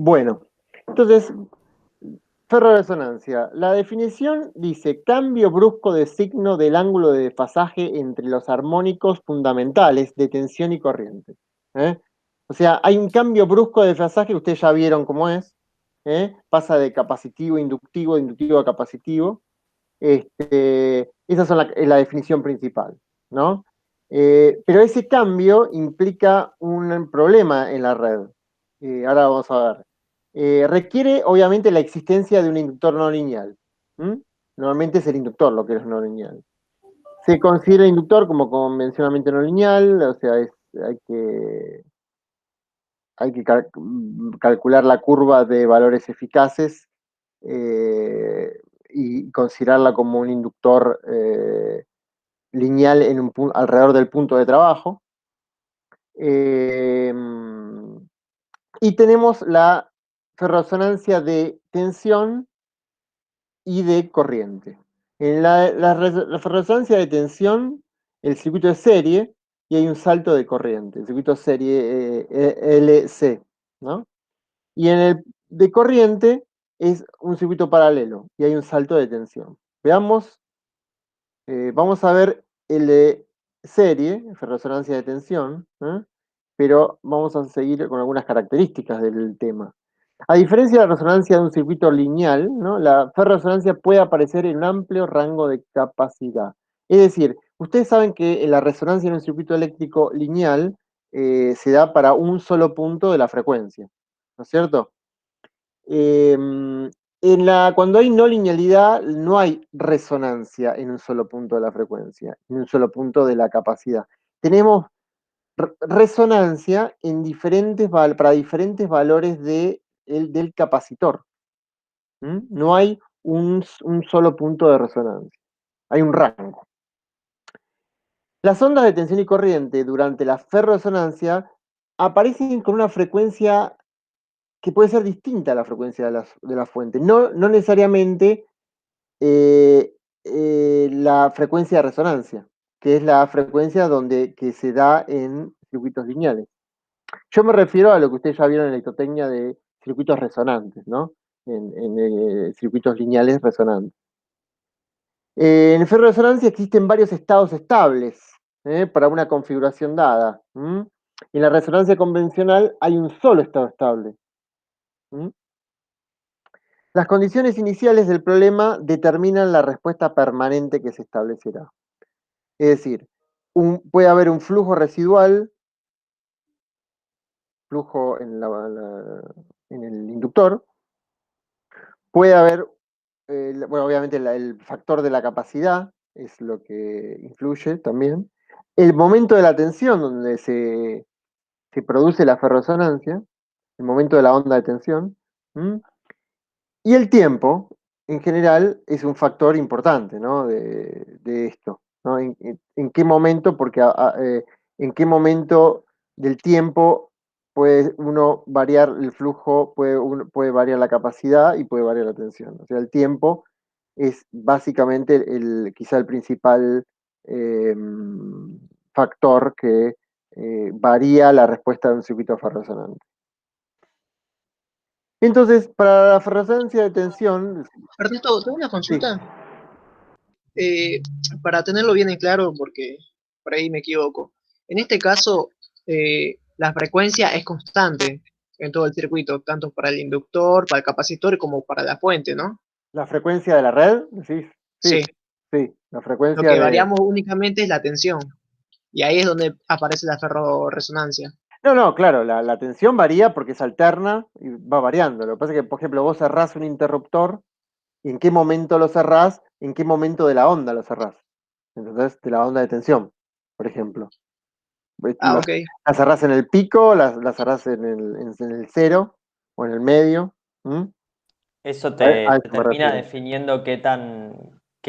Bueno, entonces, ferroresonancia. La definición dice cambio brusco de signo del ángulo de desfasaje entre los armónicos fundamentales de tensión y corriente. ¿Eh? O sea, hay un cambio brusco de desfasaje, ustedes ya vieron cómo es. Pasa de capacitivo a inductivo, de inductivo a capacitivo. Esa es la definición principal, ¿no? Pero ese cambio implica un problema en la red. Ahora vamos a ver. Requiere, obviamente, la existencia de un inductor no lineal. ¿Mm? Normalmente es el inductor lo que es no lineal. Se considera el inductor como convencionalmente no lineal, o sea, hay que calcular la curva de valores eficaces y considerarla como un inductor lineal alrededor del punto de trabajo. Eh, y tenemos la ferroresonancia de tensión y de corriente. En la ferroresonancia de tensión, el circuito es serie y hay un salto de corriente, el circuito serie LC, ¿no? Y en el de corriente es un circuito paralelo y hay un salto de tensión. Veamos, vamos a ver el de serie, ferroresonancia de tensión, pero vamos a seguir con algunas características del tema. A diferencia de la resonancia de un circuito lineal, ¿no? La ferroresonancia puede aparecer en un amplio rango de capacidad. Es decir, ustedes saben que en la resonancia en un circuito eléctrico lineal se da para un solo punto de la frecuencia, ¿no es cierto? Cuando hay no linealidad, no hay resonancia en un solo punto de la frecuencia, en un solo punto de la capacidad. Tenemos resonancia para diferentes valores del capacitor. No hay un solo punto de resonancia, hay un rango. Las ondas de tensión y corriente durante la ferroresonancia aparecen con una frecuencia que puede ser distinta a la frecuencia de la fuente. No necesariamente la frecuencia de resonancia, que es la frecuencia que se da en circuitos lineales. Yo me refiero a lo que ustedes ya vieron en electrotecnia de circuitos resonantes, ¿no? En circuitos lineales resonantes. En ferroresonancia existen varios estados estables para una configuración dada. En la resonancia convencional hay un solo estado estable. Las condiciones iniciales del problema determinan la respuesta permanente que se establecerá. Es decir, puede haber un flujo residual, flujo en el inductor, puede haber, bueno, obviamente el factor de la capacidad es lo que influye también, el momento de la tensión donde se produce la ferroresonancia, el momento de la onda de tensión, ¿m? Y el tiempo, en general, es un factor importante, ¿no? de esto, ¿no? En qué momento, en qué momento del tiempo puede uno variar el flujo, puede variar la capacidad y puede variar la tensión. O sea, el tiempo es básicamente quizá el principal eh, factor que varía la respuesta de un circuito ferrorresonante. Entonces, para la ferroresonancia de tensión, Ernesto, tengo una sí. consulta eh, para tenerlo bien en claro, porque por ahí me equivoco. En este caso, la frecuencia es constante en todo el circuito, tanto para el inductor, para el capacitor, como para la fuente, ¿no? La frecuencia de la red, sí, sí, Sí. sí, la Lo frecuencia que de... variamos únicamente es la tensión, y ahí es donde aparece la ferroresonancia. No, claro, la tensión varía porque es alterna y va variando. Lo que pasa es que, por ejemplo, vos cerrás un interruptor, y en qué momento lo cerrás, en qué momento de la onda lo cerrás. Entonces, de la onda de tensión, por ejemplo. Ah, La, ok. la cerrás en el pico, la cerrás en el cero o en el medio. ¿Mm? Eso A te eso me termina refiero. definiendo qué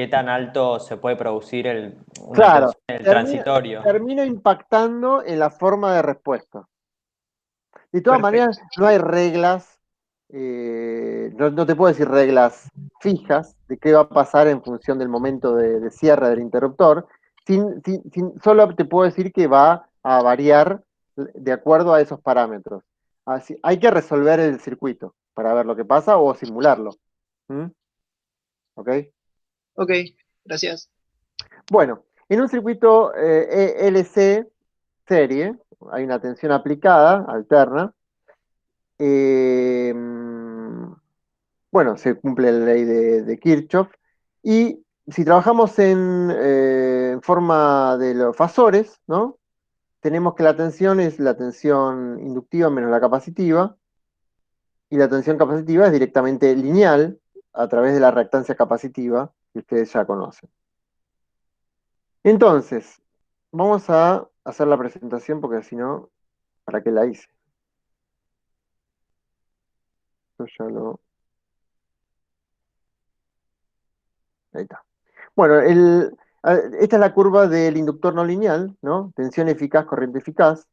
tan alto se puede producir una Claro, tensión en el transitorio. termina impactando en la forma de respuesta. De todas maneras, Perfecto. no hay reglas, no te puedo decir reglas fijas de qué va a pasar en función del momento de cierre del interruptor, solo te puedo decir que va a variar de acuerdo a esos parámetros. Así, hay que resolver el circuito para ver lo que pasa o simularlo. ¿Mm? ¿Ok? Ok, gracias. Bueno, en un circuito LC serie, hay una tensión aplicada, alterna. Bueno, se cumple la ley de Kirchhoff. Y si trabajamos en forma de los fasores, ¿no? Tenemos que la tensión es la tensión inductiva menos la capacitiva, y la tensión capacitiva es directamente lineal a través de la reactancia capacitiva que ustedes ya conocen. Entonces, vamos a hacer la presentación porque si no, ¿para qué la hice? Yo ya lo... Ahí está. Bueno, esta es la curva del inductor no lineal, ¿no? Tensión eficaz, corriente eficaz.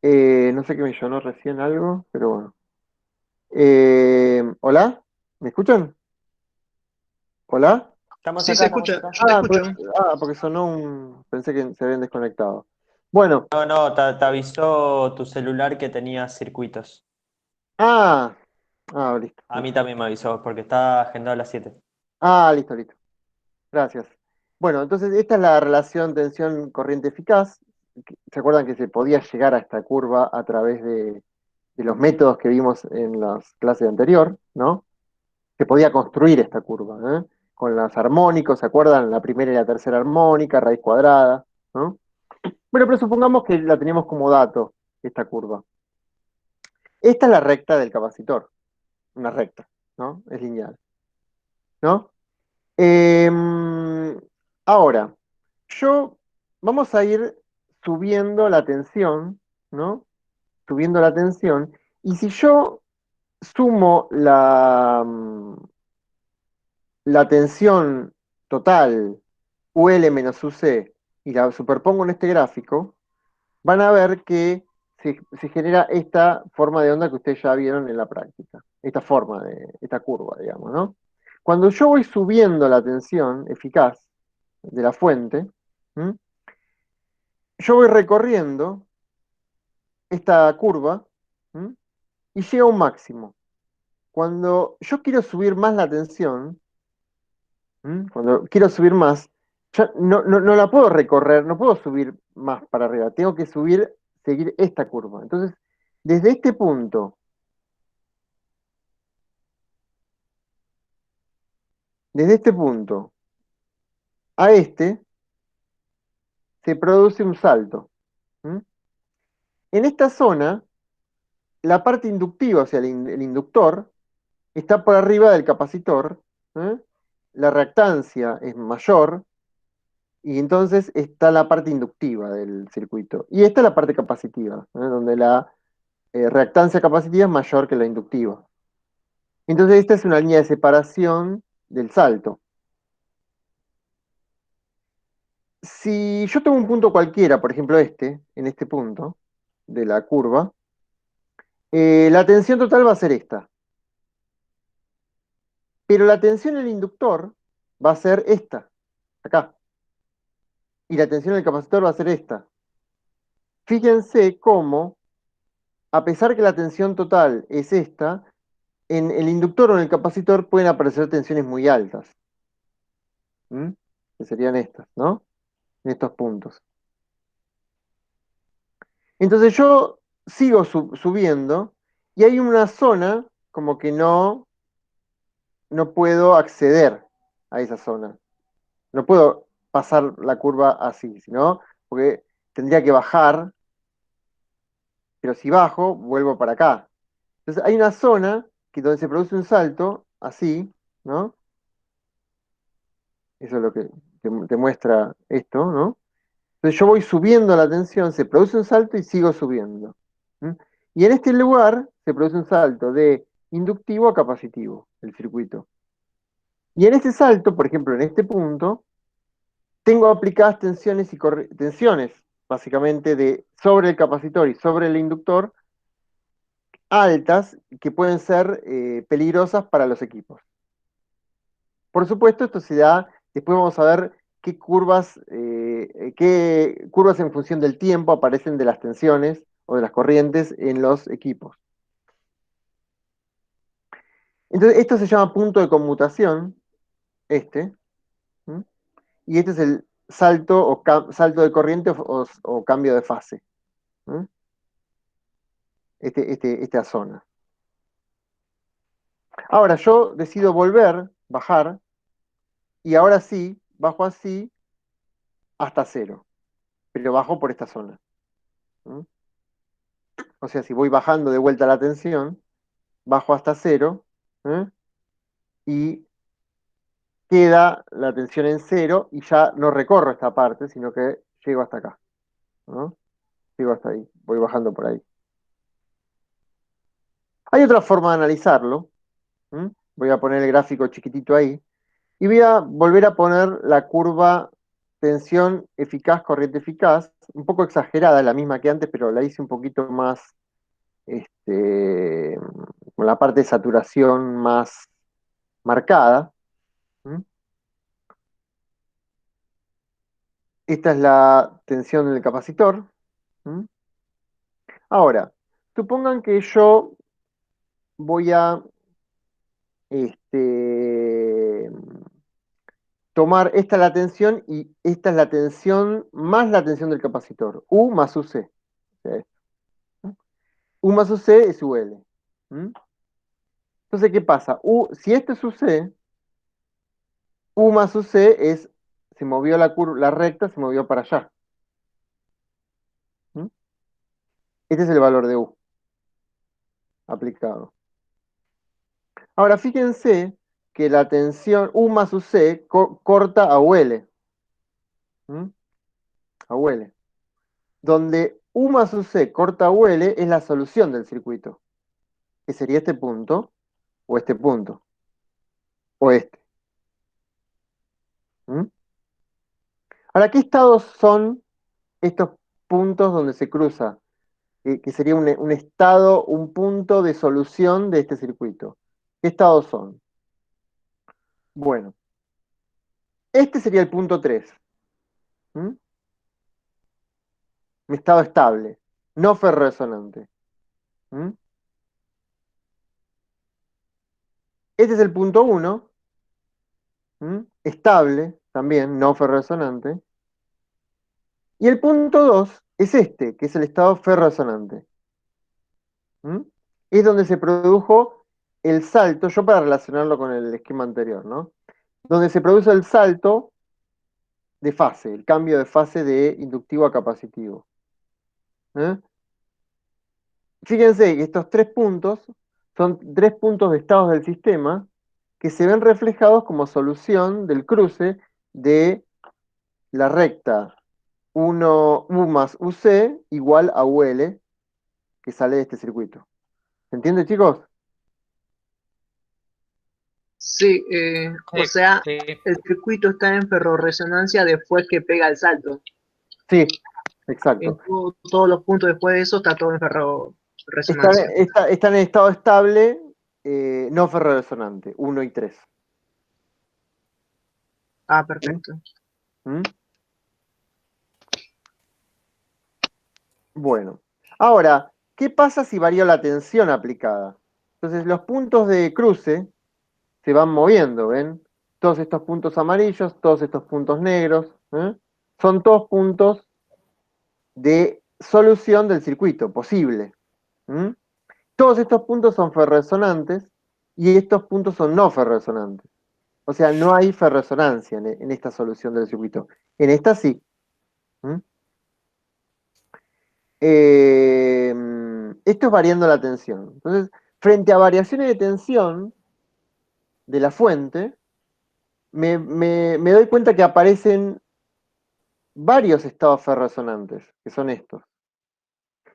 ¿Eh? No sé qué me sonó recién algo, pero bueno. ¿Hola? ¿Me escuchan? ¿Hola? Estamos Sí, se acá, estamos escucha, acá. yo te escucho. Porque sonó un... Pensé que se habían desconectado. Bueno, No, no, te avisó tu celular que tenía circuitos. ah, listo, A mí listo. también me avisó, porque está agendado a las 7. Listo, listo. Gracias. Bueno, entonces esta es la relación tensión-corriente eficaz. ¿Se acuerdan que se podía llegar a esta curva a través de los métodos que vimos en las clases anterior, ¿no? Se podía construir esta curva, ¿eh? Con los armónicos, ¿se acuerdan? La primera y la tercera armónica, raíz cuadrada, ¿no? Bueno, pero supongamos que la tenemos como dato, esta curva. Esta es la recta del capacitor, una recta, ¿no? Es lineal, ¿no? Ahora, yo vamos a ir subiendo la tensión, ¿no? Subiendo la tensión, y si yo sumo la tensión total UL menos UC y la superpongo en este gráfico, van a ver que se genera esta forma de onda que ustedes ya vieron en la práctica, esta forma esta curva, digamos, ¿no? Cuando yo voy subiendo la tensión eficaz de la fuente, ¿m? Yo voy recorriendo esta curva, ¿m? Y llega a un máximo. Cuando yo quiero subir más la tensión, cuando quiero subir más, ya no la puedo recorrer, no puedo subir más para arriba, tengo que seguir esta curva. Entonces, desde este punto, desde este punto a este, se produce un salto. ¿M? En esta zona, la parte inductiva, o sea, el inductor, está por arriba del capacitor, ¿eh? La reactancia es mayor, y entonces está la parte inductiva del circuito. Y esta es la parte capacitiva, donde la reactancia capacitiva es mayor que la inductiva. Entonces esta es una línea de separación del salto. Si yo tengo un punto cualquiera, por ejemplo en este punto de la curva, la tensión total va a ser esta. Pero la tensión en el inductor va a ser esta, acá. Y la tensión en el capacitor va a ser esta. Fíjense cómo, a pesar que la tensión total es esta, en el inductor o en el capacitor pueden aparecer tensiones muy altas. ¿Mm? Que serían estas, ¿no? En estos puntos. Entonces yo sigo subiendo y hay una zona como que no puedo acceder a esa zona. No puedo pasar la curva así, sino porque tendría que bajar, pero si bajo, vuelvo para acá. Entonces hay una zona donde se produce un salto, así, ¿no? Eso es lo que te muestra esto, ¿no? Entonces yo voy subiendo la tensión, se produce un salto y sigo subiendo. ¿Mm? Y en este lugar se produce un salto de inductivo a capacitivo, el circuito. Y en este salto, por ejemplo, en este punto, tengo aplicadas tensiones tensiones, básicamente, sobre el capacitor y sobre el inductor, altas, que pueden ser peligrosas para los equipos. Por supuesto, esto se da, después vamos a ver qué curvas en función del tiempo aparecen de las tensiones o de las corrientes en los equipos. Entonces, esto se llama punto de conmutación, ¿m? Y este es el salto, salto de corriente o cambio de fase. ¿M? Esta zona. Ahora yo decido bajar, y ahora sí, bajo así hasta cero, pero bajo por esta zona. ¿M? O sea, si voy bajando de vuelta la tensión, bajo hasta cero, ¿eh? Y queda la tensión en cero y ya no recorro esta parte, sino que llego hasta acá, ¿no? Llego hasta ahí, voy bajando por ahí. Hay otra forma de analizarlo. Voy a poner el gráfico chiquitito ahí y voy a volver a poner la curva tensión eficaz, corriente eficaz, un poco exagerada, la misma que antes, pero la hice un poquito más, con la parte de saturación más marcada. ¿Mm? Esta es la tensión del capacitor. ¿Mm? Ahora, supongan que yo voy a este, tomar esta la tensión y esta es la tensión más la tensión del capacitor, U más UC. U más UC es UL. ¿Mm? Entonces, ¿qué pasa? Si este es UC, U más UC se movió la recta, se movió para allá. ¿Mm? Este es el valor de U aplicado. Ahora, fíjense que la tensión U más UC corta a UL. ¿Mm? A UL. Donde U más UC corta a UL es la solución del circuito, que sería este punto, o este punto, o este. ¿Mm? Ahora, ¿qué estados son estos puntos donde se cruza? Que sería un estado, un punto de solución de este circuito. ¿Qué estados son? Bueno, este sería el punto 3. ¿Mm? Un estado estable, no ferroresonante. ¿Mm? Este es el punto 1, estable, también no ferroresonante. Y el punto 2 es este, que es el estado ferroresonante. ¿Mm? Es donde se produjo el salto, yo para relacionarlo con el esquema anterior, ¿no? Donde se produce el salto de fase, el cambio de fase de inductivo a capacitivo. ¿Eh? Fíjense que estos 3 puntos son 3 puntos de estados del sistema que se ven reflejados como solución del cruce de la recta 1 U más UC igual a UL que sale de este circuito. ¿Se entiende, chicos? Sí, o Sí, sea, sí. el circuito está en ferrorresonancia después que pega el salto. Sí, exacto. En todos los puntos después de eso está todo en ferrorresonancia. Están en estado estable, no ferroresonante, 1 y 3. Ah, perfecto. ¿Mm? Bueno, ahora, ¿qué pasa si varía la tensión aplicada? Entonces, los puntos de cruce se van moviendo, ¿ven? Todos estos puntos amarillos, todos estos puntos negros, son todos puntos de solución del circuito, posible. ¿Mm? Todos estos puntos son ferroresonantes y estos puntos son no ferroresonantes. O sea, no hay ferroresonancia en esta solución del circuito. En esta sí. ¿Mm? Esto es variando la tensión. Entonces, frente a variaciones de tensión de la fuente, me doy cuenta que aparecen varios estados ferroresonantes, que son estos.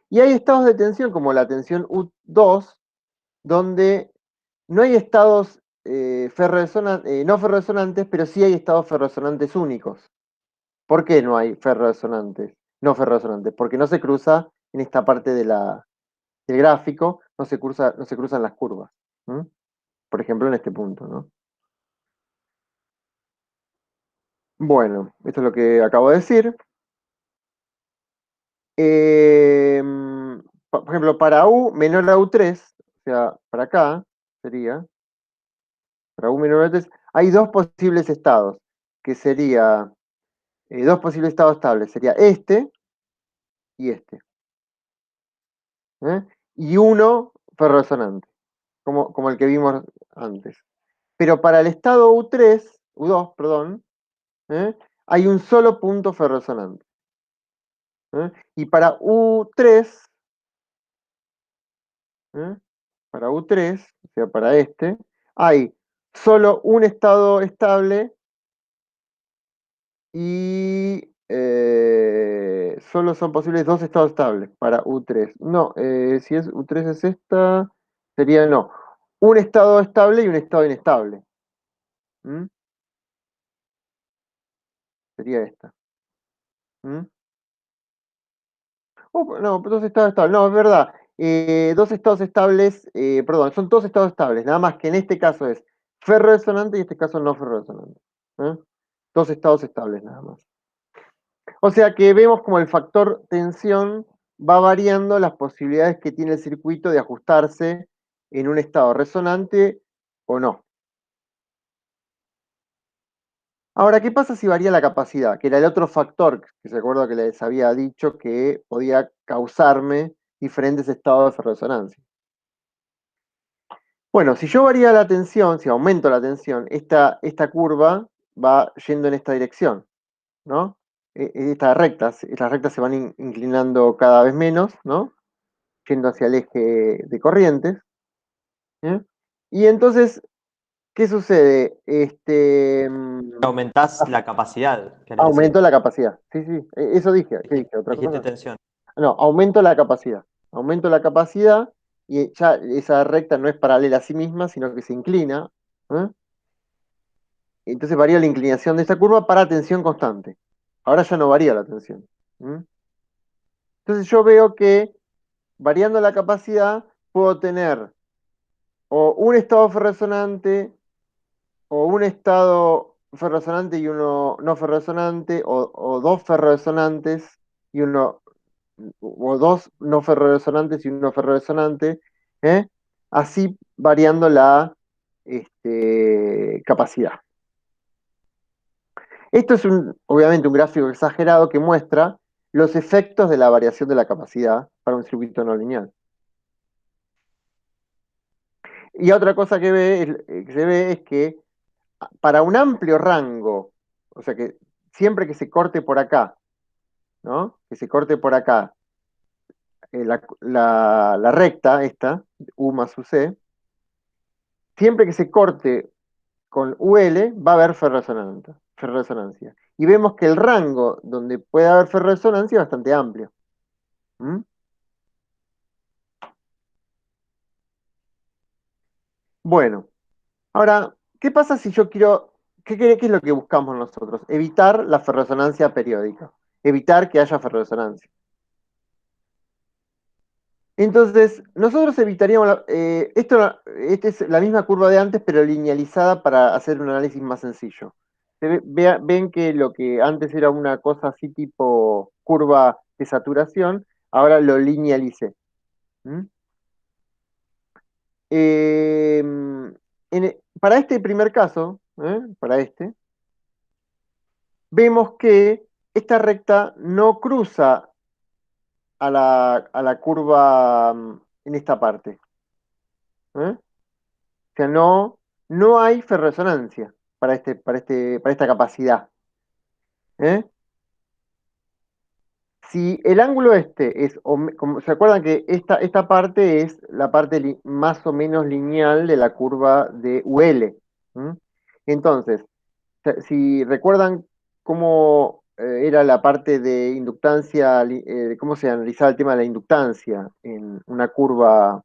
Y hay estados de tensión, como la tensión U2, donde no hay estados no ferroresonantes, pero sí hay estados ferroresonantes únicos. ¿Por qué no hay ferroresonantes? No ferroresonantes, porque no se cruza en esta parte del gráfico, no se cruzan las curvas. ¿Mm? Por ejemplo, en este punto, ¿no? Bueno, esto es lo que acabo de decir. por ejemplo, para U menor a U3, o sea, para acá sería, para U menor a U3, hay dos posibles estados, que sería, dos posibles estados estables, sería este y este. ¿Eh? Y uno ferrosonante, como el que vimos antes. Pero para el estado U3, U2, perdón, ¿eh? Hay un solo punto ferrosonante. ¿Eh? Y para U3, ¿eh? Para U3, o sea, para este, hay solo un estado estable y solo son posibles dos estados estables para U3. No, si es U3 es esta, sería no. Un estado estable y un estado inestable. ¿Mm? Sería esta. ¿Mm? Oh, no, dos estados estables. No, es verdad. Dos estados estables, perdón, son dos estados estables. Nada más que en este caso es ferro-resonante y en este caso no ferro-resonante. ¿Eh? Dos estados estables nada más. O sea que vemos como el factor tensión va variando las posibilidades que tiene el circuito de ajustarse en un estado resonante o no. Ahora, ¿qué pasa si varía la capacidad? Que era el otro factor que se acuerda que les había dicho que podía causarme diferentes estados de ferroresonancia. Bueno, si yo varía la tensión, si aumento la tensión, esta curva va yendo en esta dirección, ¿no? Estas rectas se van inclinando cada vez menos, ¿no? Yendo hacia el eje de corrientes. ¿Eh? Y entonces, ¿qué sucede? Aumentás la capacidad, querés decir. Aumento la capacidad. Sí, sí, eso dije. ¿Qué dije? ¿Otra Dijiste cosa? tensión. No, aumento la capacidad. Aumento la capacidad y ya esa recta no es paralela a sí misma, sino que se inclina. ¿Eh? Entonces varía la inclinación de esta curva para tensión constante. Ahora ya no varía la tensión. ¿Mm? Entonces yo veo que variando la capacidad puedo tener o un estado ferrosonante o un estado ferrosonante y uno no ferrosonante o dos ferrosonantes y uno o dos no ferrorresonantes y uno ferrorresonante, ¿eh? Así variando la capacidad. Esto es obviamente un gráfico exagerado que muestra los efectos de la variación de la capacidad para un circuito no lineal. Y otra cosa que se ve es que para un amplio rango, o sea que siempre que se corte por acá, ¿no? Que se corte por acá la recta, esta, U más UC, siempre que se corte con UL va a haber ferroresonancia. Y vemos que el rango donde puede haber ferroresonancia es bastante amplio. ¿Mm? Bueno, ahora, ¿qué pasa si yo quiero, qué es lo que buscamos nosotros? Evitar la ferroresonancia periódica, evitar que haya ferroresonancia. Entonces, nosotros evitaríamos, esta es la misma curva de antes, pero linealizada para hacer un análisis más sencillo. Ven que lo que antes era una cosa así tipo curva de saturación, ahora lo linealicé. ¿Mm? Eh, para este primer caso, para este, vemos que esta recta no cruza a la curva en esta parte. ¿Eh? O sea, no hay ferroresonancia para esta capacidad. ¿Eh? Si el ángulo este es, como, ¿se acuerdan que esta parte es la parte más o menos lineal de la curva de UL? ¿Mm? Entonces, si recuerdan cómo era la parte de inductancia, cómo se analizaba el tema de la inductancia en una curva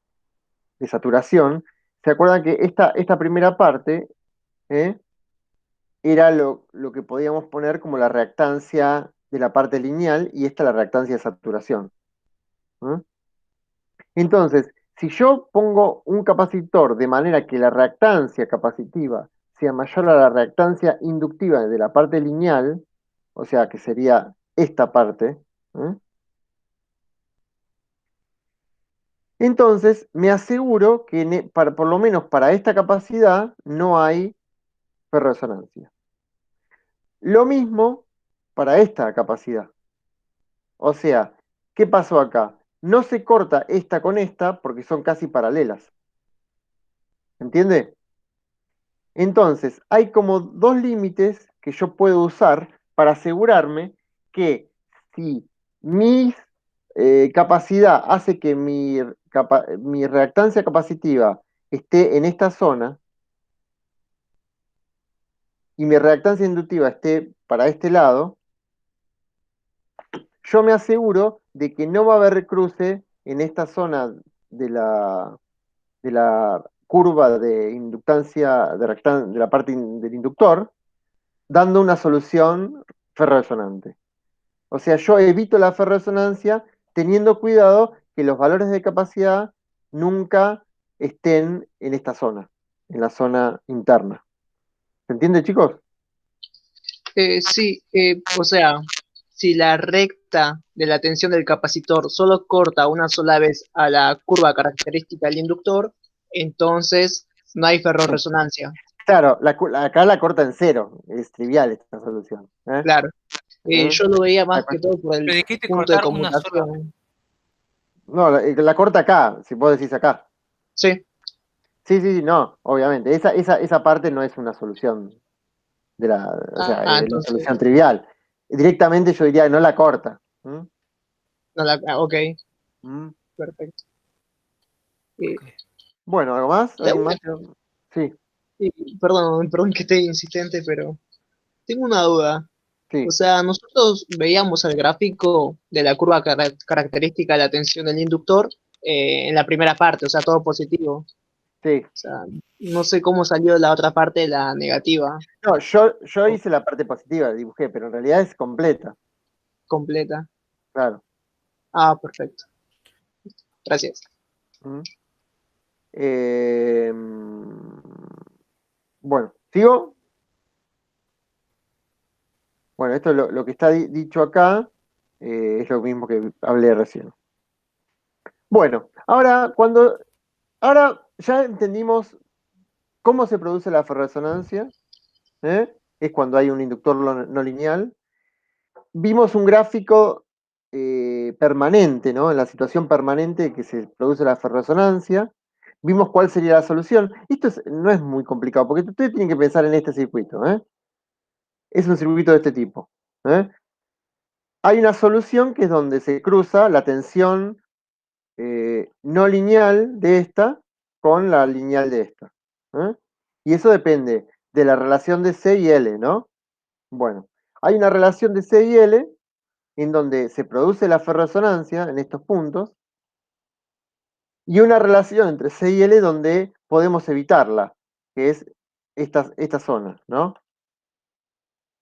de saturación, ¿se acuerdan que esta primera parte, ¿eh? Era lo que podíamos poner como la reactancia de la parte lineal y esta la reactancia de saturación? ¿Eh? Entonces, si yo pongo un capacitor de manera que la reactancia capacitiva sea mayor a la reactancia inductiva de la parte lineal, o sea que sería esta parte, ¿eh? Entonces, me aseguro que por lo menos para esta capacidad no hay ferroresonancia. Lo mismo para esta capacidad. O sea, ¿qué pasó acá? No se corta esta con esta porque son casi paralelas. ¿Entiende? Entonces, hay como dos límites que yo puedo usar para asegurarme que si mi capacidad hace que mi reactancia capacitiva esté en esta zona y mi reactancia inductiva esté para este lado, yo me aseguro de que no va a haber cruce en esta zona de la curva de inductancia de la parte del inductor, dando una solución ferroresonante. O sea, yo evito la ferroresonancia teniendo cuidado que los valores de capacidad nunca estén en esta zona, en la zona interna. ¿Se entiende, chicos? Sí, o sea, si la recta de la tensión del capacitor solo corta una sola vez a la curva característica del inductor, entonces no hay ferrorresonancia. Claro, acá la corta en cero. Es trivial esta solución. Claro. ¿Eh? Yo lo veía La más que cu- todo por el Pero dijiste punto de cortar una sola. conmutación. No, la corta acá, si vos decís acá. Sí, Sí, sí, no, obviamente. Esa parte no es una solución o sea, la entonces, solución trivial. Directamente yo diría no la corta. ¿Mm? ok, ¿Mm? perfecto. Ok. Bueno, ¿algo más? Te hago ¿Alguien más? Sí, perdón que esté insistente, pero tengo una duda. O sí, sea, nosotros veíamos el gráfico de la curva característica de la tensión del inductor en la primera parte, o sea, todo positivo. O sí. sea, no sé cómo salió la otra parte, la negativa, No, yo hice la parte positiva, dibujé, pero en realidad es completa, completa. claro. Ah, perfecto. Gracias. ¿Mm? Bueno, ¿sigo? Bueno, esto es lo que está dicho acá, es lo mismo que hablé recién. Bueno, ahora ya entendimos cómo se produce la ferroresonancia, ¿eh? Es cuando hay un inductor no lineal. Vimos un gráfico permanente, ¿no? En la situación permanente que se produce la ferroresonancia. Vimos cuál sería la solución. No es muy complicado, porque ustedes tienen que pensar en este circuito, ¿eh? Es un circuito de este tipo, ¿eh? Hay una solución que es donde se cruza la tensión no lineal de esta con la lineal de esta, ¿eh? Y eso depende de la relación de C y L, ¿no? Bueno, hay una relación de C y L en donde se produce la ferroresonancia en estos puntos, y una relación entre C y L donde podemos evitarla, que es esta zona, ¿no?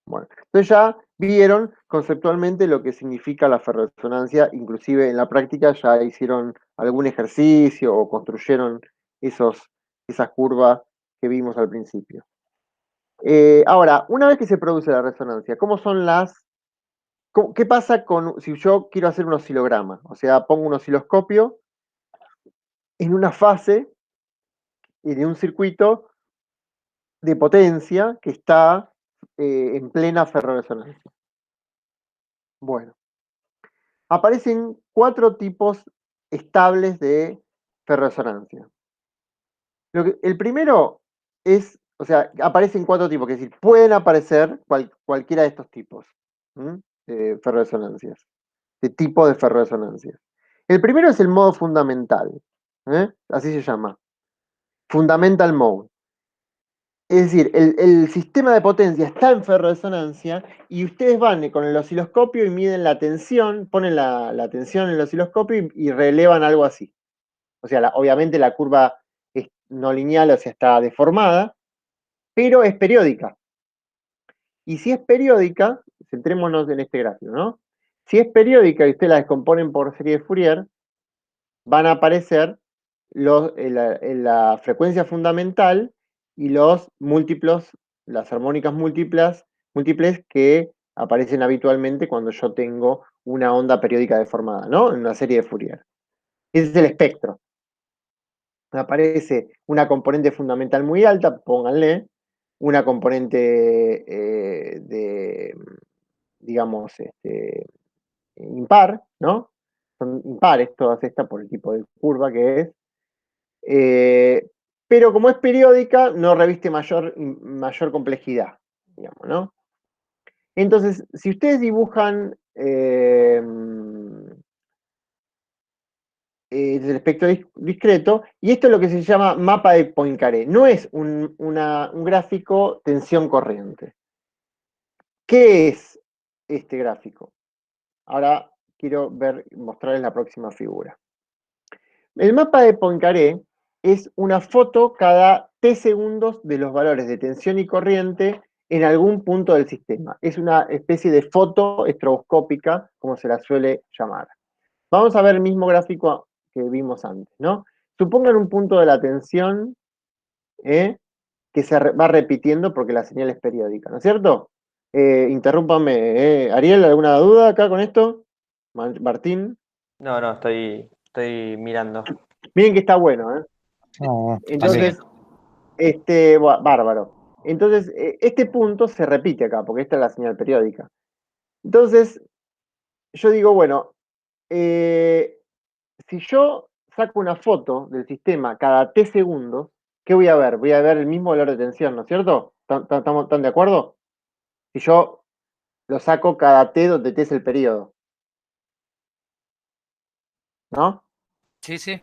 Bueno, entonces ya vieron conceptualmente lo que significa la ferroresonancia, inclusive en la práctica ya hicieron algún ejercicio o construyeron esas curvas que vimos al principio. Ahora, una vez que se produce la resonancia, ¿qué pasa si yo quiero hacer un oscilograma? O sea, pongo un osciloscopio en una fase y de un circuito de potencia que está en plena ferroresonancia. Bueno, aparecen 4 tipos estables de ferroresonancia. El primero es, o sea, aparecen 4 tipos, que es decir, pueden aparecer cualquiera de estos tipos de ferroresonancias, de tipo de ferroresonancias. El primero es el modo fundamental, así se llama, fundamental mode. Es decir, el sistema de potencia está en ferroresonancia y ustedes van con el osciloscopio y miden la tensión, ponen la tensión en el osciloscopio y relevan algo así. O sea, obviamente la curva es no lineal, o sea, está deformada, pero es periódica. Y si es periódica, centrémonos en este gráfico, ¿no? Si es periódica y ustedes la descomponen por serie de Fourier, van a aparecer la frecuencia fundamental y los múltiplos, las armónicas múltiples que aparecen habitualmente cuando yo tengo una onda periódica deformada, ¿no? En una serie de Fourier. Ese es el espectro, aparece una componente fundamental muy alta, pónganle, una componente digamos, impar, ¿no? Son impares todas estas por el tipo de curva que es. Pero como es periódica, no reviste mayor complejidad, digamos, ¿no? Entonces, si ustedes dibujan el espectro discreto, y esto es lo que se llama mapa de Poincaré, no es un gráfico tensión corriente. ¿Qué es este gráfico? Ahora quiero mostrarles la próxima figura. El mapa de Poincaré es una foto cada t segundos de los valores de tensión y corriente en algún punto del sistema. Es una especie de foto estroboscópica, como se la suele llamar. Vamos a ver el mismo gráfico que vimos antes, ¿no? Supongan un punto de la tensión que se va repitiendo porque la señal es periódica, ¿no es cierto? Interrúmpame, Ariel, ¿alguna duda acá con esto? Martín. No, estoy mirando. Miren que está bueno, ¿eh? No, Entonces, bárbaro. Entonces, este punto se repite acá, porque esta es la señal periódica. Entonces, yo digo, bueno, si yo saco una foto del sistema cada t segundos, ¿qué voy a ver? Voy a ver el mismo valor de tensión, ¿no es cierto? ¿Están de acuerdo? Si yo lo saco cada t, donde t es el periodo. ¿No? Sí, sí.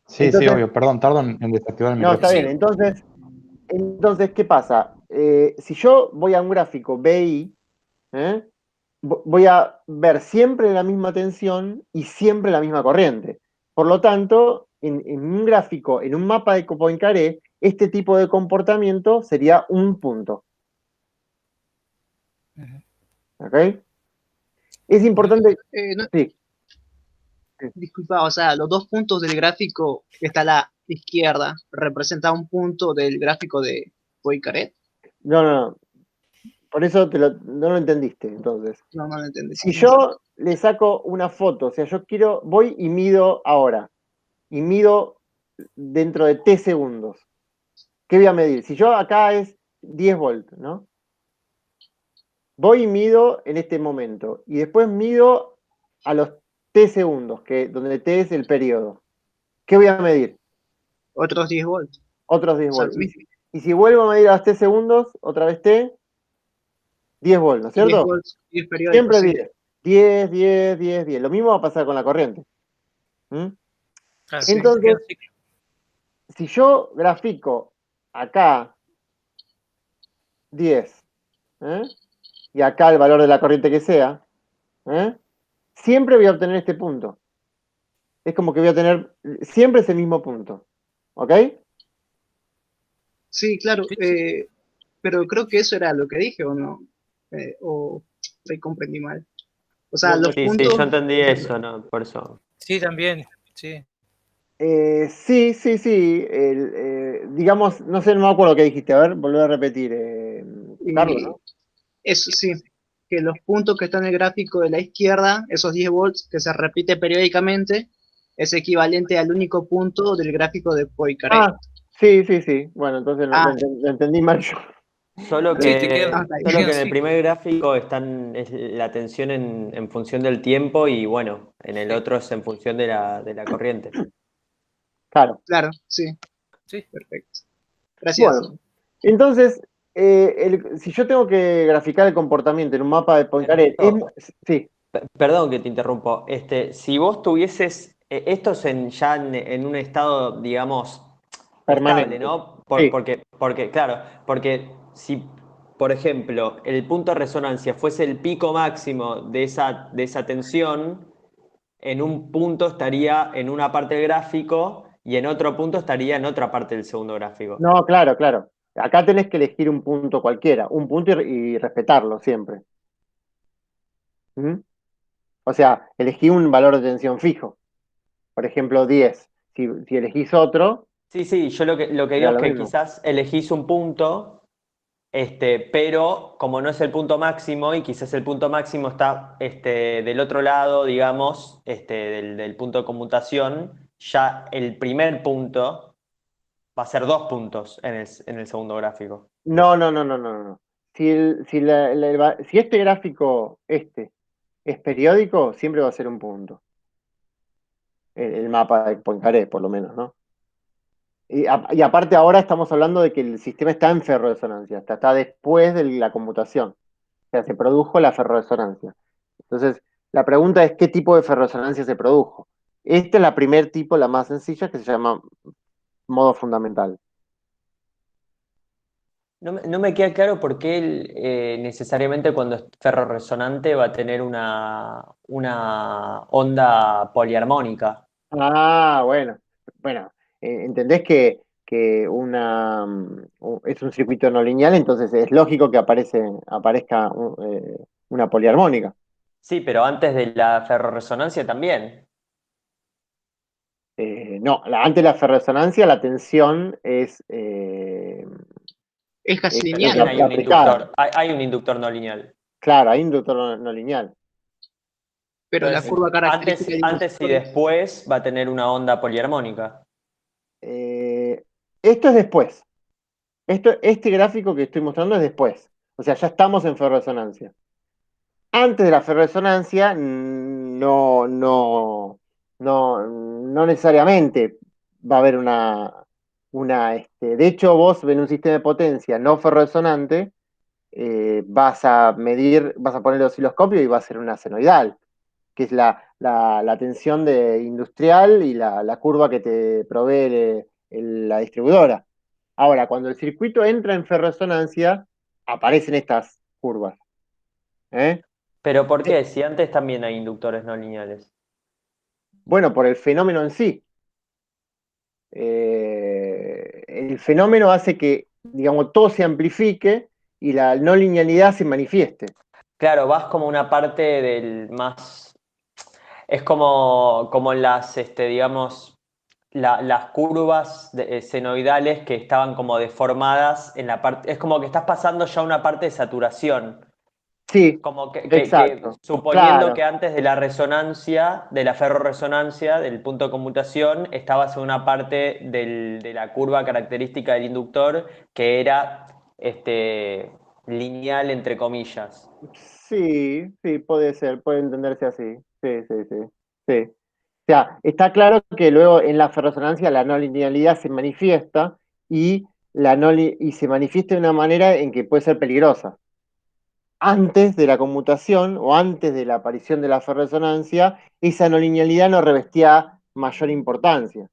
Sí, Entonces, obvio. Perdón, tardo en desactivar el no, está micrófono. bien. Entonces, ¿qué pasa? Si yo voy a un gráfico BI, voy a ver siempre la misma tensión y siempre la misma corriente. Por lo tanto, en un gráfico, en un mapa de Poincaré, este tipo de comportamiento sería un punto. ¿Ok? Es importante. Sí. Disculpa, o sea, los dos puntos del gráfico que está a la izquierda representa un punto del gráfico de Poincaré. No. Por eso no lo entendiste, entonces. No lo entendí. Si yo le saco una foto, o sea, voy y mido ahora, y mido dentro de t segundos. ¿Qué voy a medir? Si yo acá es 10 volts, ¿no? Voy y mido en este momento, y después mido a los t segundos, donde t es el periodo. ¿Qué voy a medir? Otros 10 volts. Otros 10 O sea, volts. Y si vuelvo a medir a los t segundos, otra vez t, 10 volts, ¿no es 10 cierto? volts y periódico, Siempre sí. 10. 10, 10, 10, 10. Lo mismo va a pasar con la corriente. Claro, Entonces, sí. si yo grafico acá 10, y acá el valor de la corriente que sea, siempre voy a obtener este punto. Es como que voy a tener siempre ese mismo punto. ¿Ok? Sí, claro. Sí. Pero creo que eso era lo que dije, ¿o no? O me comprendí mal. O sea, No, los Sí, puntos. yo entendí eso, ¿no? Por eso. Sí, también. Sí. sí. Digamos, no sé, no me acuerdo qué dijiste. A ver, volver a repetir. Carlos, ¿no? Eso sí, que los puntos que están en el gráfico de la izquierda, esos 10 volts que se repite periódicamente, es equivalente al único punto del gráfico de Poincaré. Ah, sí. Bueno, entonces lo entendí mal yo. Solo Sí, te que, queda solo que en el ciclo. primer gráfico es la tensión en función del tiempo y bueno, en el otro es en función de la corriente. Claro. Claro, sí. Sí. Perfecto. Gracias. Bueno, entonces, si yo tengo que graficar el comportamiento en un mapa de Poincaré, sí, Perdón que te interrumpo. Si vos tuvieses estos ya en un estado, digamos, permanente. estable, ¿no? Sí. Porque si, por ejemplo, el punto de resonancia fuese el pico máximo de esa tensión, en un punto estaría en una parte del gráfico y en otro punto estaría en otra parte del segundo gráfico. No, claro. Acá tenés que elegir un punto cualquiera, un punto y respetarlo siempre. ¿Mm? O sea, elegí un valor de tensión fijo. Por ejemplo, 10. Si elegís otro, Sí, yo lo que era digo es lo que mismo. quizás elegís un punto Pero como no es el punto máximo y quizás el punto máximo está del otro lado, digamos, del punto de conmutación, ya el primer punto va a ser 2 puntos en el segundo gráfico. No, no, no, no, no, no. Si este gráfico, es periódico, siempre va a ser un punto. El mapa de Poincaré, por lo menos, ¿no? Y aparte ahora estamos hablando de que el sistema está en ferroresonancia, está después de la conmutación. O sea, se produjo la ferroresonancia. Entonces, la pregunta es qué tipo de ferroresonancia se produjo. Esta es la primer tipo, la más sencilla, que se llama modo fundamental. No me queda claro por qué necesariamente cuando es ferrorresonante va a tener una onda poliarmónica. Ah, bueno. Bueno, entendés que es un circuito no lineal, entonces es lógico que aparezca una poliarmónica. Sí, pero antes de la ferrorresonancia también. No, antes de la ferroresonancia la tensión Es casi es Pero también lineal, hay un aplicada. inductor, hay un inductor no lineal. Claro, hay inductor no lineal. pero la Entonces, curva característica antes, de antes y inductores. después va a tener una onda poliarmónica. Eh, Esto es después. Este gráfico que estoy mostrando es después. O sea, ya estamos en ferroresonancia. Antes de la ferroresonancia, no necesariamente va a haber de hecho, vos en un sistema de potencia no ferroresonante, vas a poner el osciloscopio y va a ser una senoidal, que es la tensión industrial y la curva que te provee la distribuidora. Ahora, cuando el circuito entra en ferroresonancia, aparecen estas curvas. ¿Eh? Pero ¿por qué? Si antes también hay inductores no lineales. Bueno, por el fenómeno en sí. El fenómeno hace que, digamos, todo se amplifique y la no linealidad se manifieste. Claro, vas como una parte del más. Es como las, digamos, las curvas senoidales que estaban como deformadas en la parte. Es como que estás pasando ya una parte de saturación. Sí, Como que exacto. suponiendo que Claro. antes de la resonancia, de la ferrorresonancia, del punto de conmutación, estabas en una parte de la curva característica del inductor que era lineal, entre comillas. Sí, sí, puede ser, puede entenderse así. Sí, sí, sí. Sí. O sea, está claro que luego en la ferroresonancia la no linealidad se manifiesta y, y se manifiesta de una manera en que puede ser peligrosa. Antes de la conmutación o antes de la aparición de la ferroresonancia, esa no linealidad no revestía mayor importancia.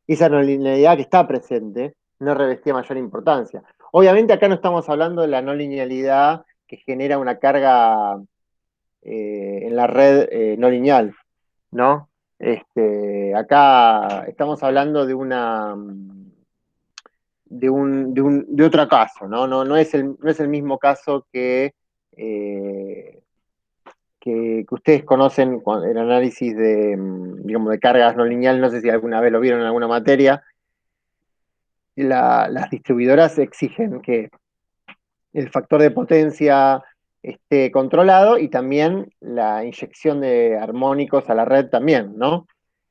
Esa no linealidad que está presente no revestía mayor importancia. Obviamente acá no estamos hablando de la no linealidad que genera una carga en la red no lineal, ¿no? Acá estamos hablando de otro caso, ¿no? No es el mismo caso eh, que ustedes conocen el análisis digamos, de cargas no lineal, no sé si alguna vez lo vieron en alguna materia. Las distribuidoras exigen que el factor de potencia esté controlado y también la inyección de armónicos a la red también, ¿no?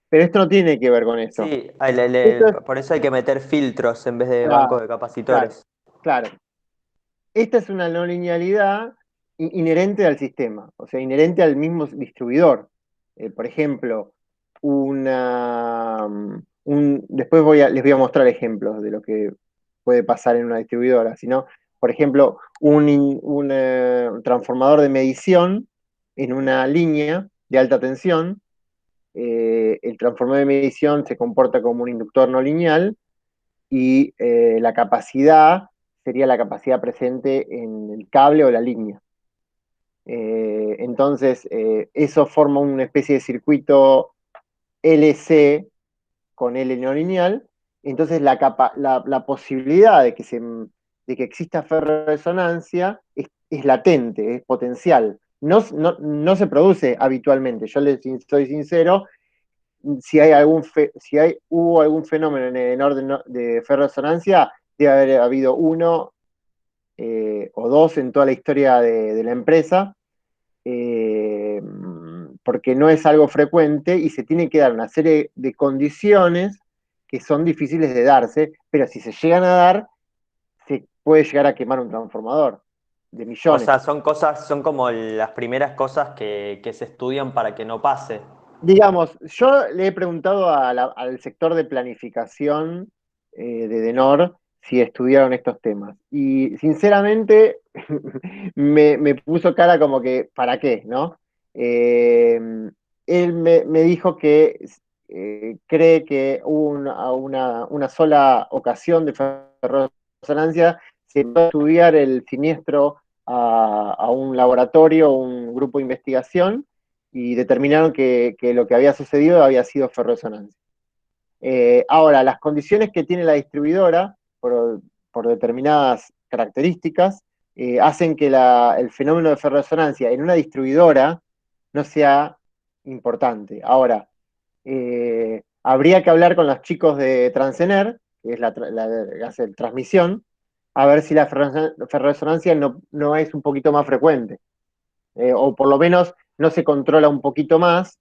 Pero esto no tiene que ver con esto. Sí, Esto es, por eso hay que meter filtros en vez de bancos claro, de claro, capacitores. claro. Esta es una no linealidad inherente al sistema, o sea, inherente al mismo distribuidor. Por ejemplo, después les voy a mostrar ejemplos de lo que puede pasar en una distribuidora, sino, por ejemplo, un transformador de medición en una línea de alta tensión. El transformador de medición se comporta como un inductor no lineal y la capacidad sería la capacidad presente en el cable o la línea. Entonces, eso forma una especie de circuito LC con L no lineal. Entonces, la posibilidad de que exista ferroresonancia es latente, es potencial. No se produce habitualmente. Yo les soy sincero, si hubo algún fenómeno en orden de ferroresonancia, debe haber habido uno o dos en toda la historia de la empresa, porque no es algo frecuente y se tiene que dar una serie de condiciones que son difíciles de darse, pero si se llegan a dar, se puede llegar a quemar un transformador de O millones. sea, son como las primeras cosas que se estudian para que no pase. Digamos, yo le he preguntado al sector de planificación de Denor si estudiaron estos temas. Y sinceramente me puso cara como que, ¿para qué? ¿No? Eh, Él me dijo que cree que hubo una sola ocasión de ferroresonancia, se va a estudiar el siniestro a un laboratorio, un grupo de investigación, y determinaron que lo que había sucedido había sido ferroresonancia. Ahora, las condiciones que tiene la distribuidora, por determinadas características, hacen que el fenómeno de ferroresonancia en una distribuidora no sea importante. Ahora, habría que hablar con los chicos de Transener, que es la que hace transmisión, a ver si la ferroresonancia no es un poquito más frecuente, o por lo menos no se controla un poquito más,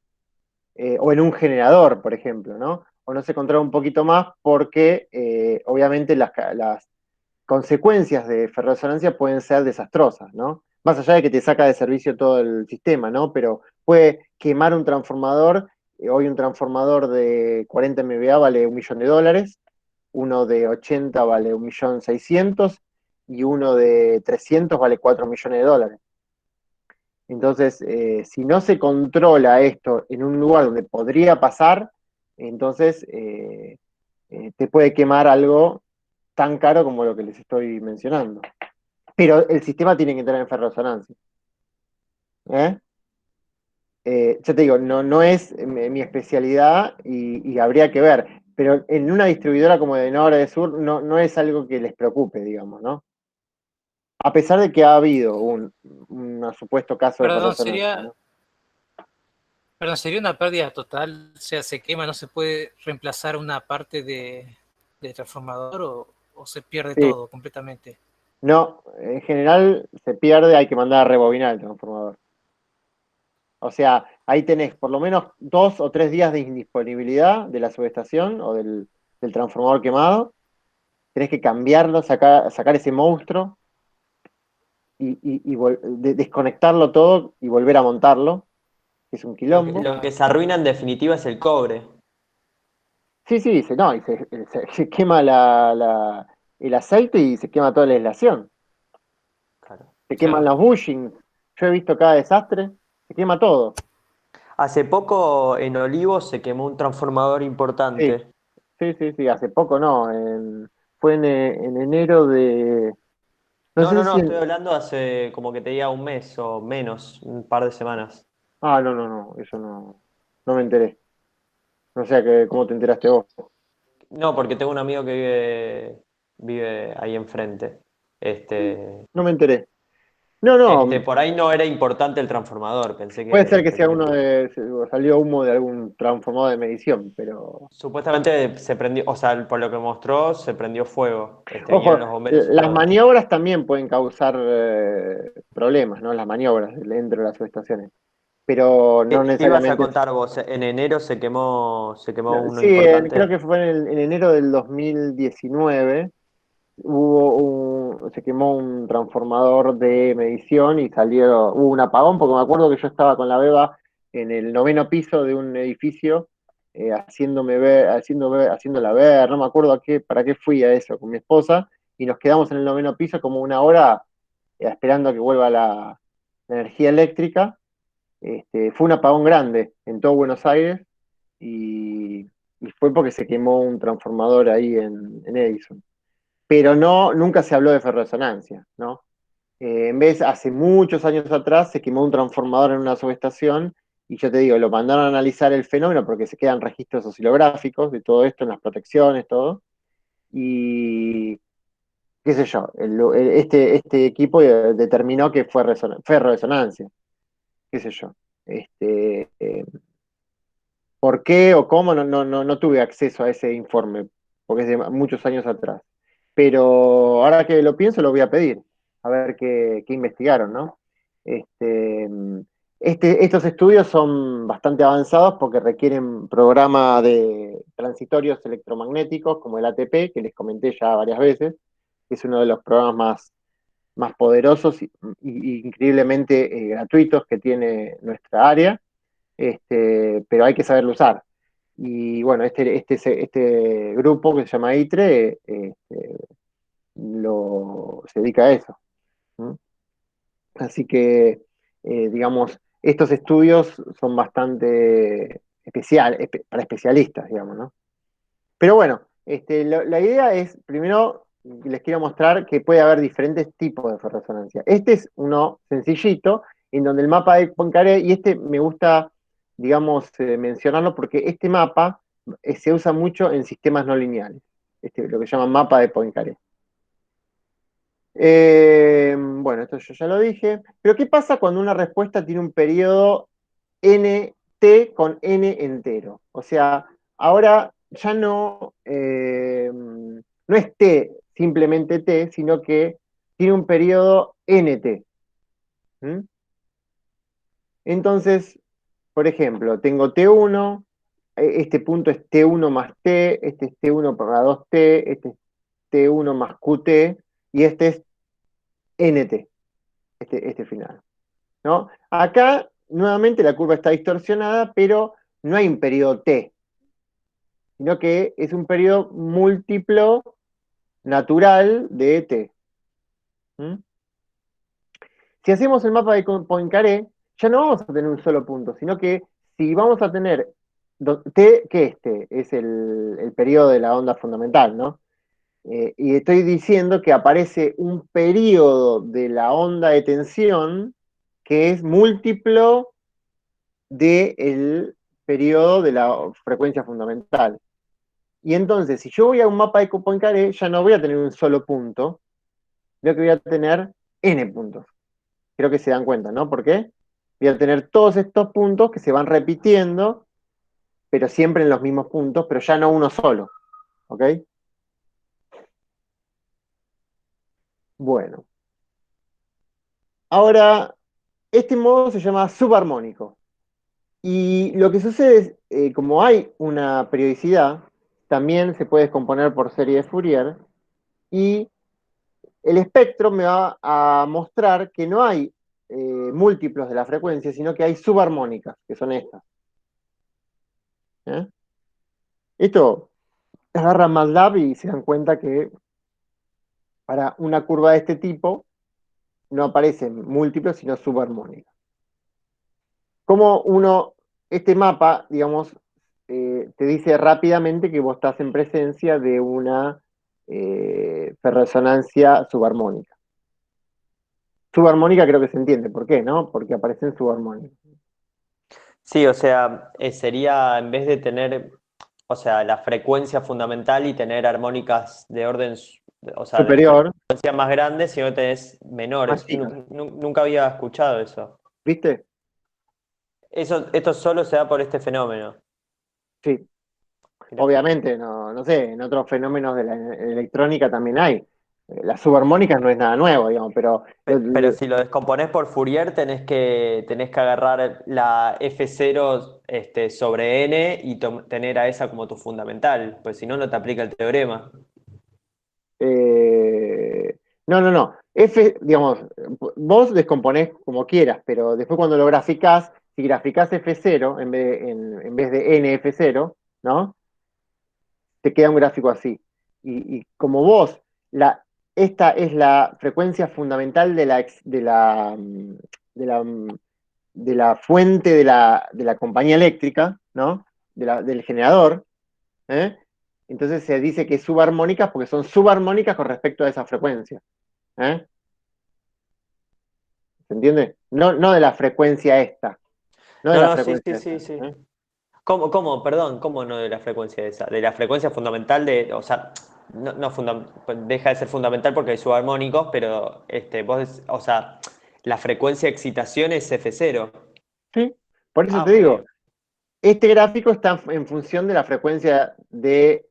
o en un generador, por ejemplo, ¿no? O no se controla un poquito más porque obviamente las consecuencias de ferroresonancia pueden ser desastrosas, ¿no? Más allá de que te saca de servicio todo el sistema, ¿no? Pero puede quemar un transformador. Hoy un transformador de 40 MVA vale $1.000.000, uno de 80 vale 1.600.000 y uno de 300 vale $4.000.000. Entonces, si no se controla esto en un lugar donde podría pasar, entonces te puede quemar algo tan caro como lo que les estoy mencionando. Pero el sistema tiene que entrar en ferroresonancia. ¿Eh? Ya te digo, no es mi especialidad y habría que ver. Pero en una distribuidora como de Nora de Sur no es algo que les preocupe, digamos, ¿no? A pesar de que ha habido un supuesto caso de Perdón, ferroresonancia, ¿no? sería una pérdida total, o sea, se quema, no se puede reemplazar una parte de transformador o se pierde Sí. todo completamente. No, en general se pierde, hay que mandar a rebobinar el transformador. O sea, ahí tenés por lo menos 2 o 3 días de indisponibilidad de la subestación o del transformador quemado. Tenés que cambiarlo, sacar ese monstruo y desconectarlo todo y volver a montarlo, que es un quilombo. Lo que se arruina en definitiva es el cobre. Sí, sí, no, y se quema el aceite y se quema toda la aislación. Claro. Se queman Claro. los bushings. Yo he visto cada desastre, se quema todo. Hace poco en Olivos se quemó un transformador Sí. importante. Sí, hace poco no, fue en enero de, no sé No, si, estoy hablando hace como que te diga un mes o menos, un par de semanas. no, eso no me enteré. No sé cómo te enteraste vos. No, porque tengo un amigo que vive ahí enfrente. No me enteré. No, Por ahí no era importante el transformador, pensé puede ser que sea que uno salió humo de algún transformador de medición, pero, supuestamente se prendió, o sea, por lo que mostró, se prendió fuego. Vinieron ojo, los bomberos y las todo. maniobras también pueden causar problemas, ¿no? Las maniobras dentro de las subestaciones, pero no ¿Qué ibas a necesariamente. contar vos? En enero se quemó uno Sí, creo importante. que fue en enero del 2019. Se quemó un transformador de medición y hubo un apagón, porque me acuerdo que yo estaba con la beba en el 9.º piso de un edificio, haciéndola ver, no me acuerdo para qué fui a eso con mi esposa, y nos quedamos en el 9.º piso como una hora esperando a que vuelva la energía eléctrica. Fue un apagón grande en todo Buenos Aires y, y fue porque se quemó un transformador ahí en Edison, pero nunca se habló de ferroresonancia, ¿no? En vez, hace muchos años atrás se quemó un transformador en una subestación y yo te digo, lo mandaron a analizar el fenómeno porque se quedan registros oscilográficos de todo esto en las protecciones, todo, y qué sé yo, este equipo determinó que fue ferroresonancia, qué sé yo. Este, ¿Por qué o cómo? No tuve acceso a ese informe, porque es de muchos años atrás. Pero ahora que lo pienso, lo voy a pedir. a ver qué investigaron, ¿no? Estos estudios son bastante avanzados porque requieren programa de transitorios electromagnéticos como el ATP, que les comenté ya varias veces, que es uno de los programas más poderosos y increíblemente gratuitos que tiene nuestra área, pero hay que saberlo usar. Y bueno, este grupo que se llama ITRE se dedica a eso. ¿No? Así que, digamos, estos estudios son bastante para especialistas, digamos, ¿no? Pero bueno, la idea es, primero, les quiero mostrar que puede haber diferentes tipos de ferroresonancia. Este es uno sencillito, en donde el mapa de Poincaré, y este me gusta, digamos, mencionarlo porque este mapa se usa mucho en sistemas no lineales, lo que llaman mapa de Poincaré. Bueno, esto yo ya lo dije. Pero ¿qué pasa cuando una respuesta tiene un periodo nt con n entero? O sea, ahora ya no es t, simplemente t, sino que tiene un periodo nt. ¿Mm? Entonces, por ejemplo, tengo t1, este punto es t1 más t, este es t1 para 2t, este es t1 más qt, y este es nt. Este final, ¿no? Acá, nuevamente, la curva está distorsionada, pero no hay un periodo t, sino que es un periodo múltiplo natural de t. ¿Mm? Si hacemos el mapa de Poincaré, ya no vamos a tener un solo punto, sino que si vamos a tener t, que es el periodo de la onda fundamental, ¿no? Y estoy diciendo que aparece un periodo de la onda de tensión que es múltiplo del periodo de la frecuencia fundamental. Y entonces, si yo voy a un mapa de Poincaré, ya no voy a tener un solo punto, sino que voy a tener n puntos. Creo que se dan cuenta, ¿no? ¿Por qué? Voy a tener todos estos puntos que se van repitiendo, pero siempre en los mismos puntos, pero ya no uno solo. ¿Ok? Bueno. Ahora, este modo se llama subarmónico. Y lo que sucede es, como hay una periodicidad, también se puede descomponer por serie de Fourier, y el espectro me va a mostrar que no hay múltiplos de la frecuencia, sino que hay subarmónicas, que son estas. ¿Eh? Esto agarran MATLAB y se dan cuenta que para una curva de este tipo no aparecen múltiplos, sino subarmónicas. Como este mapa, digamos, te dice rápidamente que vos estás en presencia de una ferroresonancia subarmónica. Subarmónica creo que se entiende, ¿por qué? ¿No? Porque aparecen subarmónicas. Sí, o sea, sería en vez de tener, o sea, la frecuencia fundamental y tener armónicas de orden, o sea, de Superior, frecuencia más grande, sino tenés más menores. chica, Nunca había escuchado eso. ¿viste? Esto solo se da por este fenómeno. Sí. Mirá. Obviamente, no sé, en otros fenómenos de la electrónica también hay. Las subarmónicas no es nada nuevo, digamos, pero Pero si lo descomponés por Fourier, tenés que agarrar la F0 sobre N y tener a esa como tu fundamental, pues si no, no te aplica el teorema. no. Digamos, vos descomponés como quieras, pero después cuando lo graficás, si graficás F0 en vez de NF0, ¿no? Te queda un gráfico así. Y como vos, esta es la frecuencia fundamental de la fuente de la compañía eléctrica, ¿no? Del generador, ¿eh? Entonces se dice que es subarmónicas porque son subarmónicas con respecto a esa frecuencia. ¿Eh? ¿Se entiende? No de la frecuencia esta. No de No, la no, sí, sí, frecuencia esta. sí, sí. ¿Eh? Perdón, cómo no de la frecuencia esa? De la frecuencia fundamental o sea, pues deja de ser fundamental porque hay subarmónicos, pero o sea, la frecuencia de excitación es F0. ¿Sí? Por eso Ah, te ok. digo, este gráfico está en función de la frecuencia del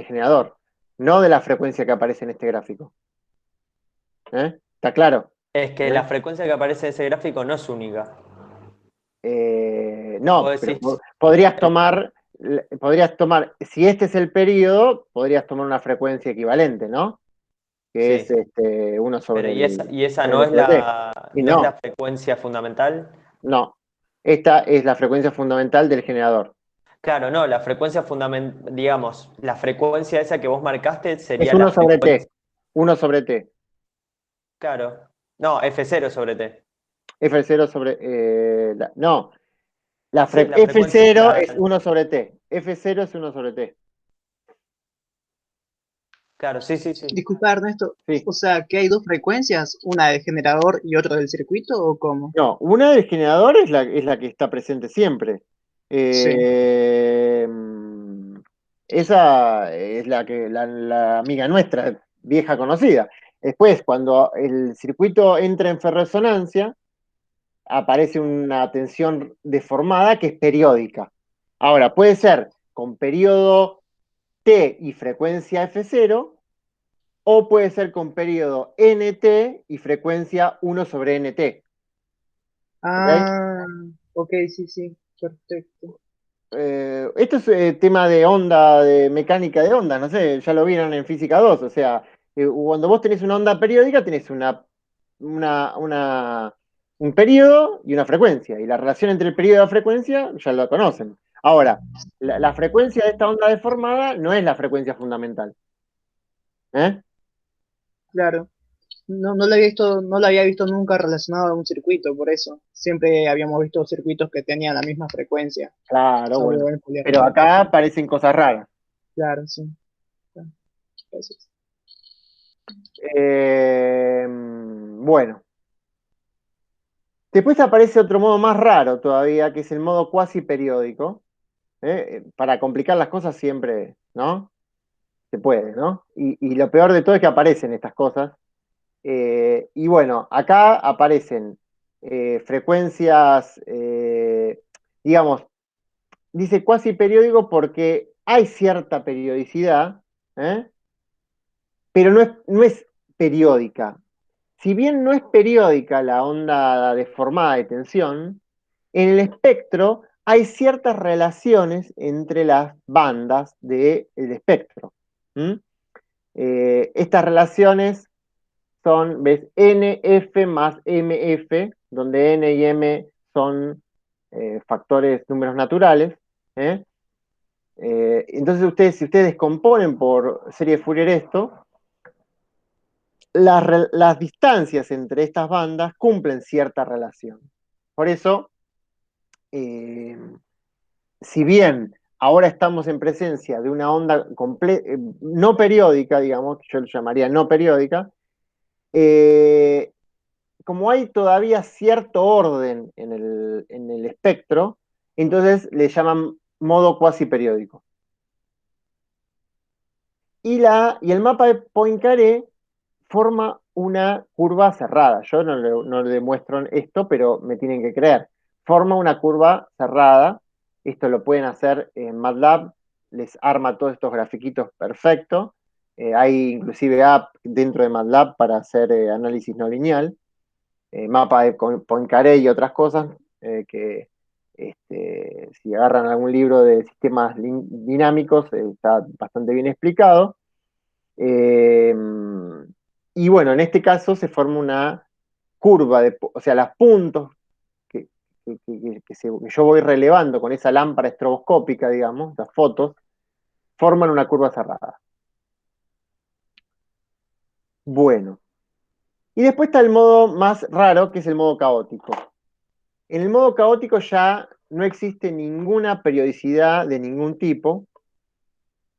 generador, no de la frecuencia que aparece en este gráfico. ¿Eh? ¿Está claro? Es que ¿Eh? la frecuencia que aparece en ese gráfico no es única. No, Vos pero decís, podrías tomar, si este es el periodo, podrías tomar una frecuencia equivalente, ¿no? Que es sí, 1 pero sobre y esa sobre no L es sobre T. Y no es la no, frecuencia fundamental. no. Esta es la frecuencia fundamental del generador. Claro, no, la frecuencia fundamental, digamos, la frecuencia esa que vos marcaste Es sería la 1 sobre frecuencia. T. 1 sobre T. Claro. No, F0 sobre T. F0 sobre... no, Sí, la frecuencia. F0 es 1 sobre T. F0 es 1 sobre T. Claro, sí, sí, sí. Disculpa, Ernesto. Sí. O sea, que hay dos frecuencias, una del generador y otra del circuito, ¿o cómo? No, una del generador es la que está presente siempre. Sí. Eh, Esa es la amiga nuestra, vieja conocida. Después, cuando el circuito entra en ferroresonancia, aparece una tensión deformada que es periódica. Ahora, puede ser con periodo T y frecuencia F0, o puede ser con periodo NT y frecuencia 1 sobre NT. ¿Ok? Ah, ok, sí, sí, perfecto. Esto es tema de onda, de mecánica de onda, no sé, ya lo vieron en física 2, o sea, cuando vos tenés una onda periódica, tenés una, una- un periodo y una frecuencia, y la relación entre el periodo y la frecuencia ya lo conocen. Ahora, la frecuencia de esta onda deformada no es la frecuencia fundamental. ¿Eh? Claro. No, no lo había visto nunca relacionado a un circuito, por eso. Siempre habíamos visto circuitos que tenían la misma frecuencia, Claro, salvo bueno, el pero poliarmónico. acá aparecen cosas raras. Claro, sí. Claro, gracias. Bueno. Después aparece otro modo más raro todavía, que es el modo cuasi periódico. Para complicar las cosas siempre, ¿no? Se puede, ¿no? Y lo peor de todo es que aparecen estas cosas. Y bueno, acá aparecen frecuencias, digamos, dice cuasi periódico porque hay cierta periodicidad, ¿eh? Pero no es periódica. Si bien no es periódica la onda deformada de tensión, en el espectro hay ciertas relaciones entre las bandas del espectro. ¿Mm? Estas relaciones son, ¿ves? NF más MF, donde N y M son factores, números naturales. ¿Eh? Entonces, si ustedes descomponen por serie de Fourier esto, las distancias entre estas bandas cumplen cierta relación. Por eso, eh, si bien ahora estamos en presencia de una onda no periódica, digamos, que yo lo llamaría no periódica, eh, como hay todavía cierto orden en el espectro, entonces le llaman modo cuasi periódico. Y el mapa de Poincaré forma una curva cerrada. Yo no le demuestro esto, pero me tienen que creer. Forma una curva cerrada. Esto lo pueden hacer en MATLAB. Les arma todos estos grafiquitos perfecto. Hay inclusive app dentro de MATLAB para hacer análisis no lineal. Mapa de Poincaré y otras cosas que si agarran algún libro de sistemas dinámicos está bastante bien explicado. Eh, y bueno, en este caso se forma una curva, o sea, los puntos que, que yo voy relevando con esa lámpara estroboscópica, digamos, las fotos, forman una curva cerrada. Bueno, y después está el modo más raro, que es el modo caótico. En el modo caótico ya no existe ninguna periodicidad de ningún tipo.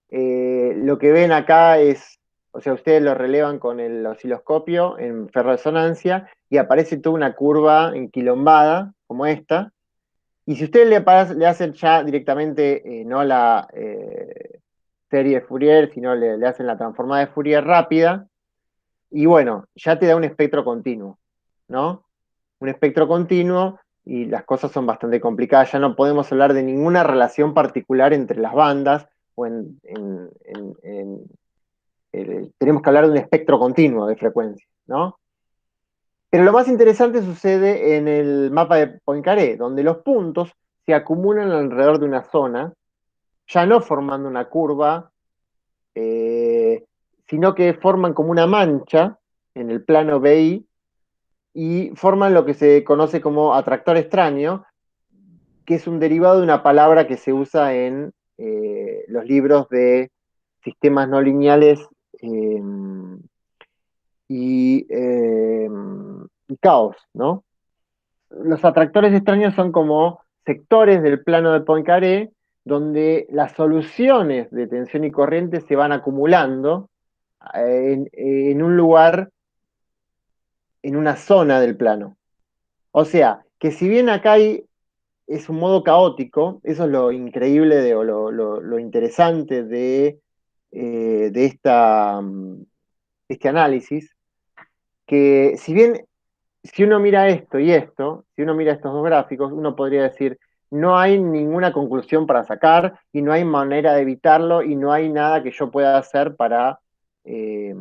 Lo que ven acá es, o sea, ustedes lo relevan con el osciloscopio en ferroresonancia y aparece toda una curva enquilombada, como esta. Y si ustedes le hacen ya directamente, no la serie de Fourier, sino le hacen la transformada de Fourier rápida, y bueno, ya te da un espectro continuo, ¿no? Un espectro continuo y las cosas son bastante complicadas. Ya no podemos hablar de ninguna relación particular entre las bandas o tenemos que hablar de un espectro continuo de frecuencia, ¿no? Pero lo más interesante sucede en el mapa de Poincaré, donde los puntos se acumulan alrededor de una zona, ya no formando una curva, sino que forman como una mancha en el plano BI y forman lo que se conoce como atractor extraño, que es un derivado de una palabra que se usa en los libros de sistemas no lineales eh, y caos, ¿no? Los atractores extraños son como sectores del plano de Poincaré donde las soluciones de tensión y corriente se van acumulando en un lugar, en una zona del plano. O sea, que si bien acá es un modo caótico, eso es lo increíble o lo interesante de este análisis, que si bien si uno mira esto y esto, si uno mira estos dos gráficos, uno podría decir, no hay ninguna conclusión para sacar y no hay manera de evitarlo y no hay nada que yo pueda hacer para eh,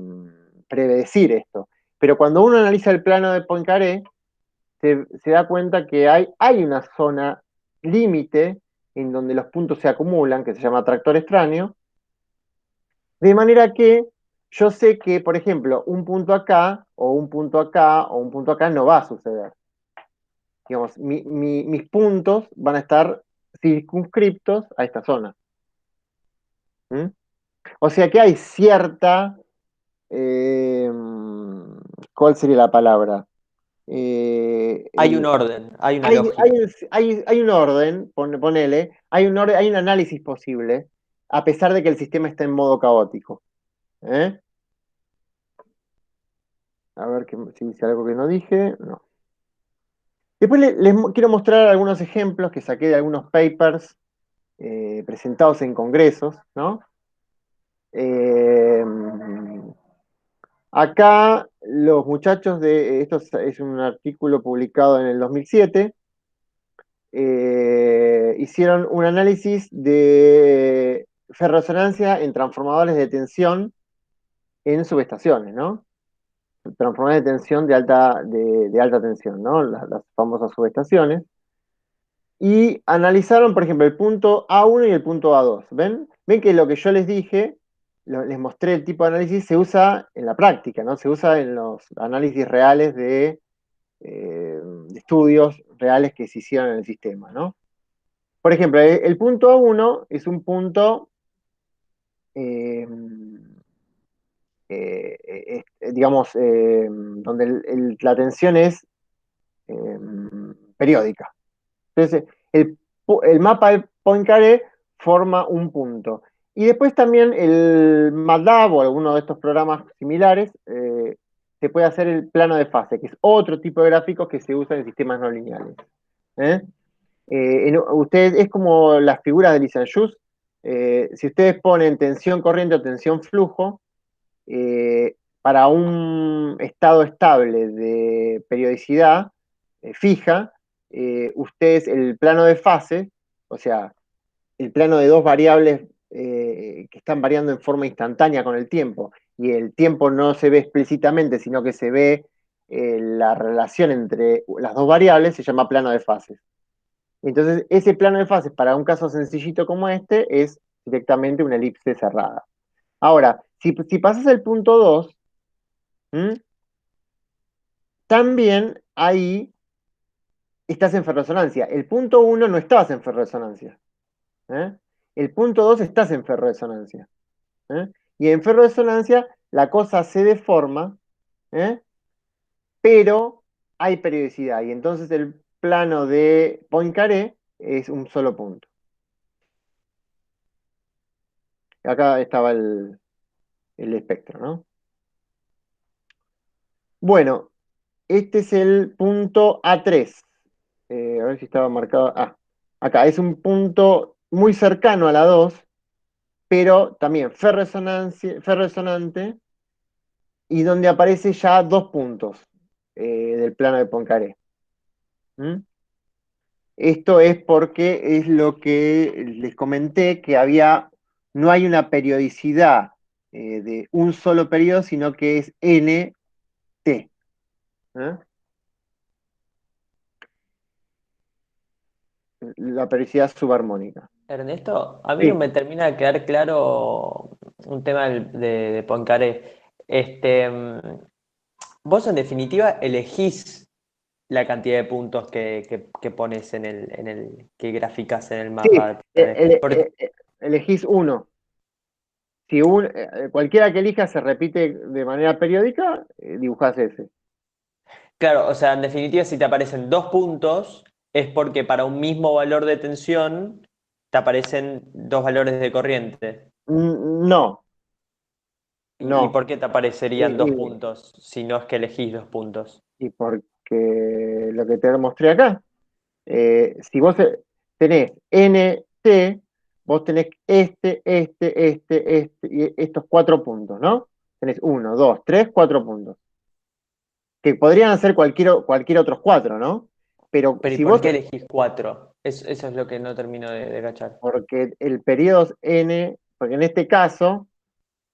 predecir esto. Pero cuando uno analiza el plano de Poincaré, se da cuenta que hay una zona límite en donde los puntos se acumulan, que se llama tractor extraño, de manera que yo sé que, por ejemplo, un punto acá, o un punto acá, o un punto acá no va a suceder. Digamos, mis puntos van a estar circunscriptos a esta zona. ¿Mm? O sea que hay cierta, eh, ¿cuál sería la palabra? Hay un orden, hay una Hay, lógica. hay un orden, ponele, hay un orden, hay un análisis posible, a pesar de que el sistema está en modo caótico. ¿Eh? A ver si dice algo que no dije. No. Después quiero mostrar algunos ejemplos que saqué de algunos papers presentados en congresos, ¿no? Eh, Acá los muchachos esto es un artículo publicado en el 2007, hicieron un análisis de ferroresonancia en transformadores de tensión en subestaciones, ¿no? Transformadores de tensión de alta tensión, ¿no? Las famosas subestaciones. Y analizaron, por ejemplo, el punto A1 y el punto A2. ¿Ven? Ven que lo que yo les dije, les mostré el tipo de análisis, se usa en la práctica, ¿no? Se usa en los análisis reales de estudios reales que se hicieron en el sistema, ¿no? Por ejemplo, el punto A1 es un punto, eh, digamos, donde la tensión es eh, periódica. Entonces, el mapa de Poincaré forma un punto. Y después también el MATLAB o alguno de estos programas similares se puede hacer el plano de fase, que es otro tipo de gráficos que se usa en sistemas no lineales. ¿Eh? Es como las figuras de Lissajous. Si ustedes ponen tensión corriente o tensión flujo, para un estado estable de periodicidad fija, ustedes el plano de fase, o sea, el plano de dos variables que están variando en forma instantánea con el tiempo, y el tiempo no se ve explícitamente, sino que se ve la relación entre las dos variables, se llama plano de fases. Entonces, ese plano de fases para un caso sencillito como este es directamente una elipse cerrada. Ahora, si pasas el punto 2, también ahí estás en ferroresonancia. El punto 1 no estabas en ferroresonancia. ¿Eh? El punto 2 estás en ferroresonancia. ¿Eh? Y en ferroresonancia la cosa se deforma, ¿eh? Pero hay periodicidad. Y entonces el plano de Poincaré es un solo punto. Acá estaba el espectro, ¿no? Bueno, este es el punto A3. A ver si estaba marcado. Ah, acá es un punto muy cercano a la 2, pero también ferrosonante y donde aparece ya dos puntos del plano de Poincaré. ¿Mm? Esto es porque es lo que les comenté, que no hay una periodicidad de un solo periodo, sino que es NT. ¿Eh? la periodicidad subarmónica. Ernesto, a mí Sí. no me termina de quedar claro un tema de Poincaré. Vos en definitiva elegís la cantidad de puntos que pones que graficas en el Sí, mapa de Poincaré. elegís uno. Si cualquiera que elijas se repite de manera periódica, dibujás ese. Claro, o sea, en definitiva, si te aparecen 2 puntos, es porque para un mismo valor de tensión te aparecen 2 valores de corriente. No, ¿Y no. por qué te aparecerían Y, 2 puntos si no es que elegís 2 puntos? y porque lo que te mostré acá, si vos tenés NT, vos tenés este y estos 4 puntos, ¿no? Tenés 1, 2, 3, 4 puntos. Que podrían ser cualquier otros 4, ¿no? Pero Pero ¿y si por vos, qué elegís 4? Eso es lo que no termino de cachar. porque el periodo es N, porque en este caso,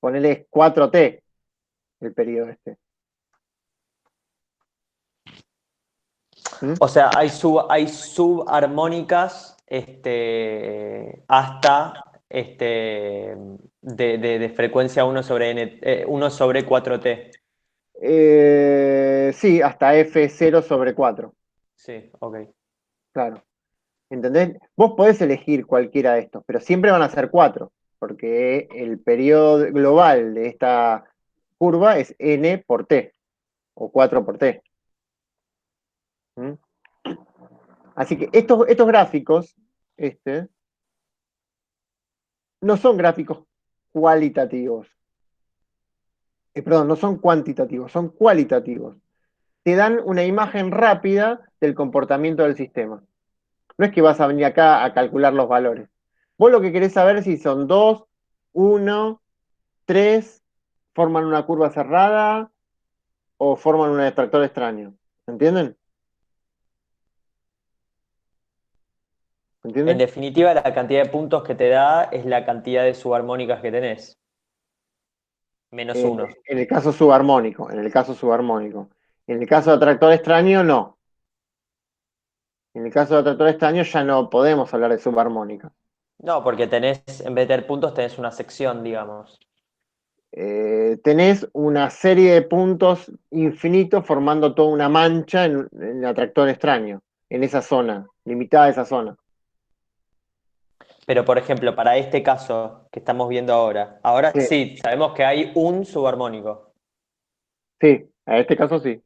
ponele 4T, el periodo este. ¿Mm? O sea, hay subarmónicas hasta de frecuencia 1 sobre 4T. Sí, hasta F0/4, Sí, ok. claro. ¿Entendés? Vos podés elegir cualquiera de estos, pero siempre van a ser 4, porque el periodo global de esta curva es N por T, o 4 por T. ¿Mm? Así que estos gráficos, no son gráficos cualitativos. Perdón, no son cuantitativos, son cualitativos. Te dan una imagen rápida del comportamiento del sistema. No es que vas a venir acá a calcular los valores. Vos lo que querés saber es si son 2, 1, 3, forman una curva cerrada o forman un extractor extraño. ¿Entienden? En ¿Entienden? definitiva, la cantidad de puntos que te da es la cantidad de subarmónicas que tenés. Menos En 1. el caso subarmónico, en el caso subarmónico. En el caso de atractor extraño, no. En el caso de atractor extraño ya no podemos hablar de subarmónica. No, porque tenés, en vez de tener puntos, tenés una sección, digamos. Tenés una serie de puntos infinitos formando toda una mancha en el atractor extraño, en esa zona, limitada a esa zona. Pero, por ejemplo, para este caso que estamos viendo ahora Sí, sí, sabemos que hay un subarmónico. sí, a este caso sí.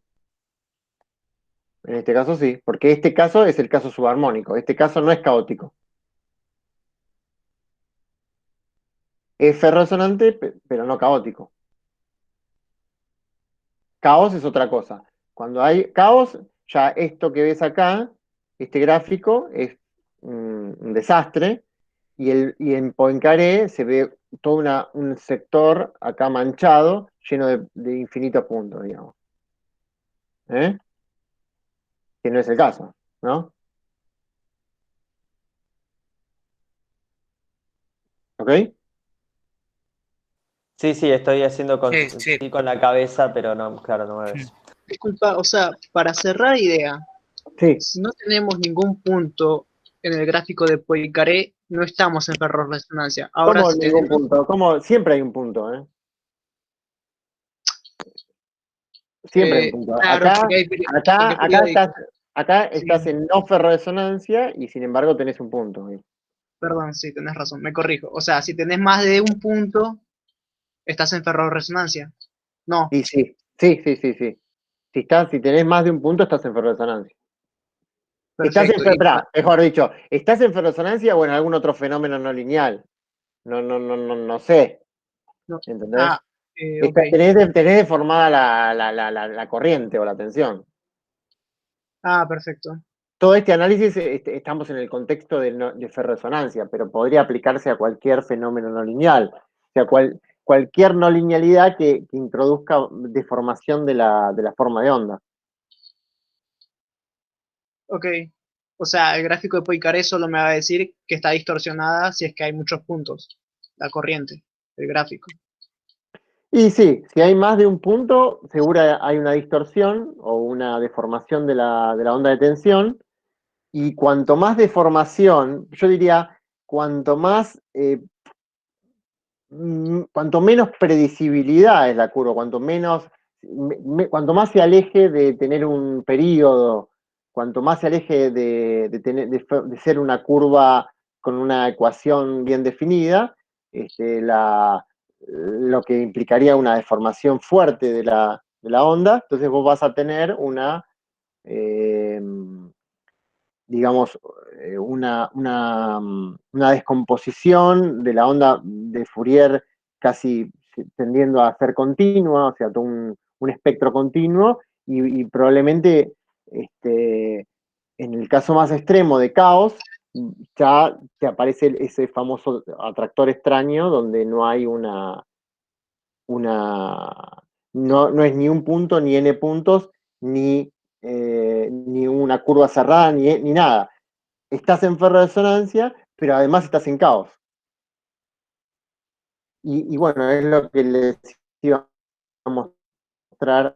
En este caso sí, porque este caso es el caso subarmónico. Este caso no es caótico. Es ferrosonante, pero no caótico. Caos es otra cosa. Cuando hay caos, ya esto que ves acá, este gráfico, es un desastre. Y en Poincaré se ve todo un sector acá manchado, lleno de infinitos puntos, digamos. ¿Eh? Que no es el caso, ¿no? ¿Ok? Sí, sí, estoy haciendo Sí, sí. sí con la cabeza, pero no, claro, no me ves. Disculpa, o sea, para cerrar idea, Sí. si no tenemos ningún punto en el gráfico de Poincaré, no estamos en ferrorresonancia. Ahora ¿Cómo si ningún tenemos... punto? ¿Cómo? Siempre hay un punto, ¿eh? Siempre hay un punto. claro, porque hay, porque periódico. Acá Sí, estás en no ferroresonancia y sin embargo tenés un punto. ¿Eh? perdón, sí, tenés razón, me corrijo. O sea, si tenés más de un punto, estás en ferrorresonancia. No, Y sí, sí, sí, sí, sí. Si tenés más de un punto, estás en ferroresonancia. perfecto. Mejor dicho, ¿estás en ferroresonancia o en algún otro fenómeno no lineal? No sé. No, ¿Entendés? ok. Tenés deformada la corriente o la tensión. Ah, perfecto. Todo este análisis estamos en el contexto de ferroresonancia, pero podría aplicarse a cualquier fenómeno no lineal. O sea, cualquier no linealidad que introduzca deformación de la forma de onda. Ok. O sea, el gráfico de Poincaré solo me va a decir que está distorsionada si es que hay muchos puntos. La corriente, el gráfico. Y sí, si hay más de un punto, seguro hay una distorsión o una deformación de la onda de tensión, Y cuanto más deformación, yo diría, cuanto menos predecibilidad es la curva, cuanto más se aleje de tener un periodo, cuanto más se aleje de ser una curva con una ecuación bien definida, lo que implicaría una deformación fuerte de la onda, entonces vos vas a tener eh, digamos, una descomposición de la onda de Fourier casi tendiendo a ser continua, o sea, todo un espectro continuo, y probablemente en el caso más extremo de caos, ya te aparece ese famoso atractor extraño donde no hay no es ni un punto, ni n puntos, ni una curva cerrada, ni nada. Estás en ferroresonancia, pero además estás en caos. Y bueno, es lo que les iba a mostrar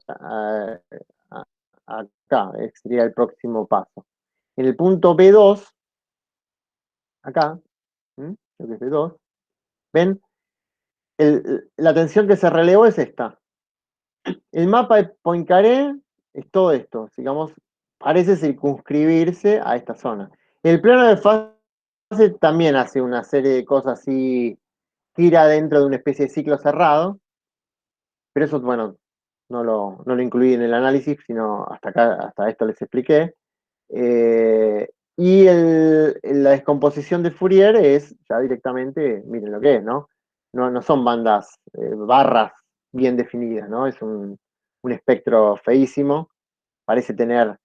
acá, sería el próximo paso. En el punto B2, acá, lo que es B2, ¿ven? La tensión que se relevó es esta. El mapa de Poincaré es todo esto, digamos, parece circunscribirse a esta zona. El plano de fase también hace una serie de cosas así, gira dentro de una especie de ciclo cerrado, pero eso, bueno, no lo incluí en el análisis, sino hasta acá, hasta esto les expliqué. Y la descomposición de Fourier es ya directamente, miren lo que es, ¿no? No son bandas, barras bien definidas, ¿no? Es un espectro feísimo, parece tener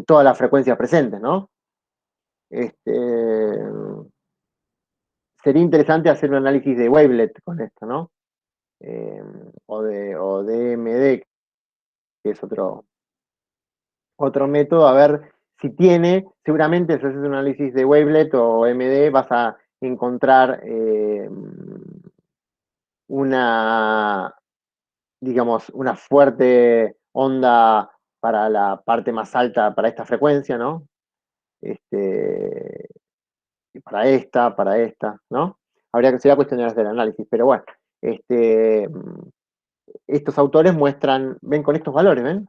todas las frecuencias presentes, ¿no? Sería interesante hacer un análisis de wavelet con esto, ¿no? O de MD, que es otro método, a ver si tiene, seguramente si haces un análisis de wavelet o MD vas a encontrar una, digamos, una fuerte onda para la parte más alta, para esta frecuencia, ¿no? Para esta, ¿no? Sería cuestión de hacer el análisis, pero bueno, estos autores muestran, ven con estos valores, ¿ven?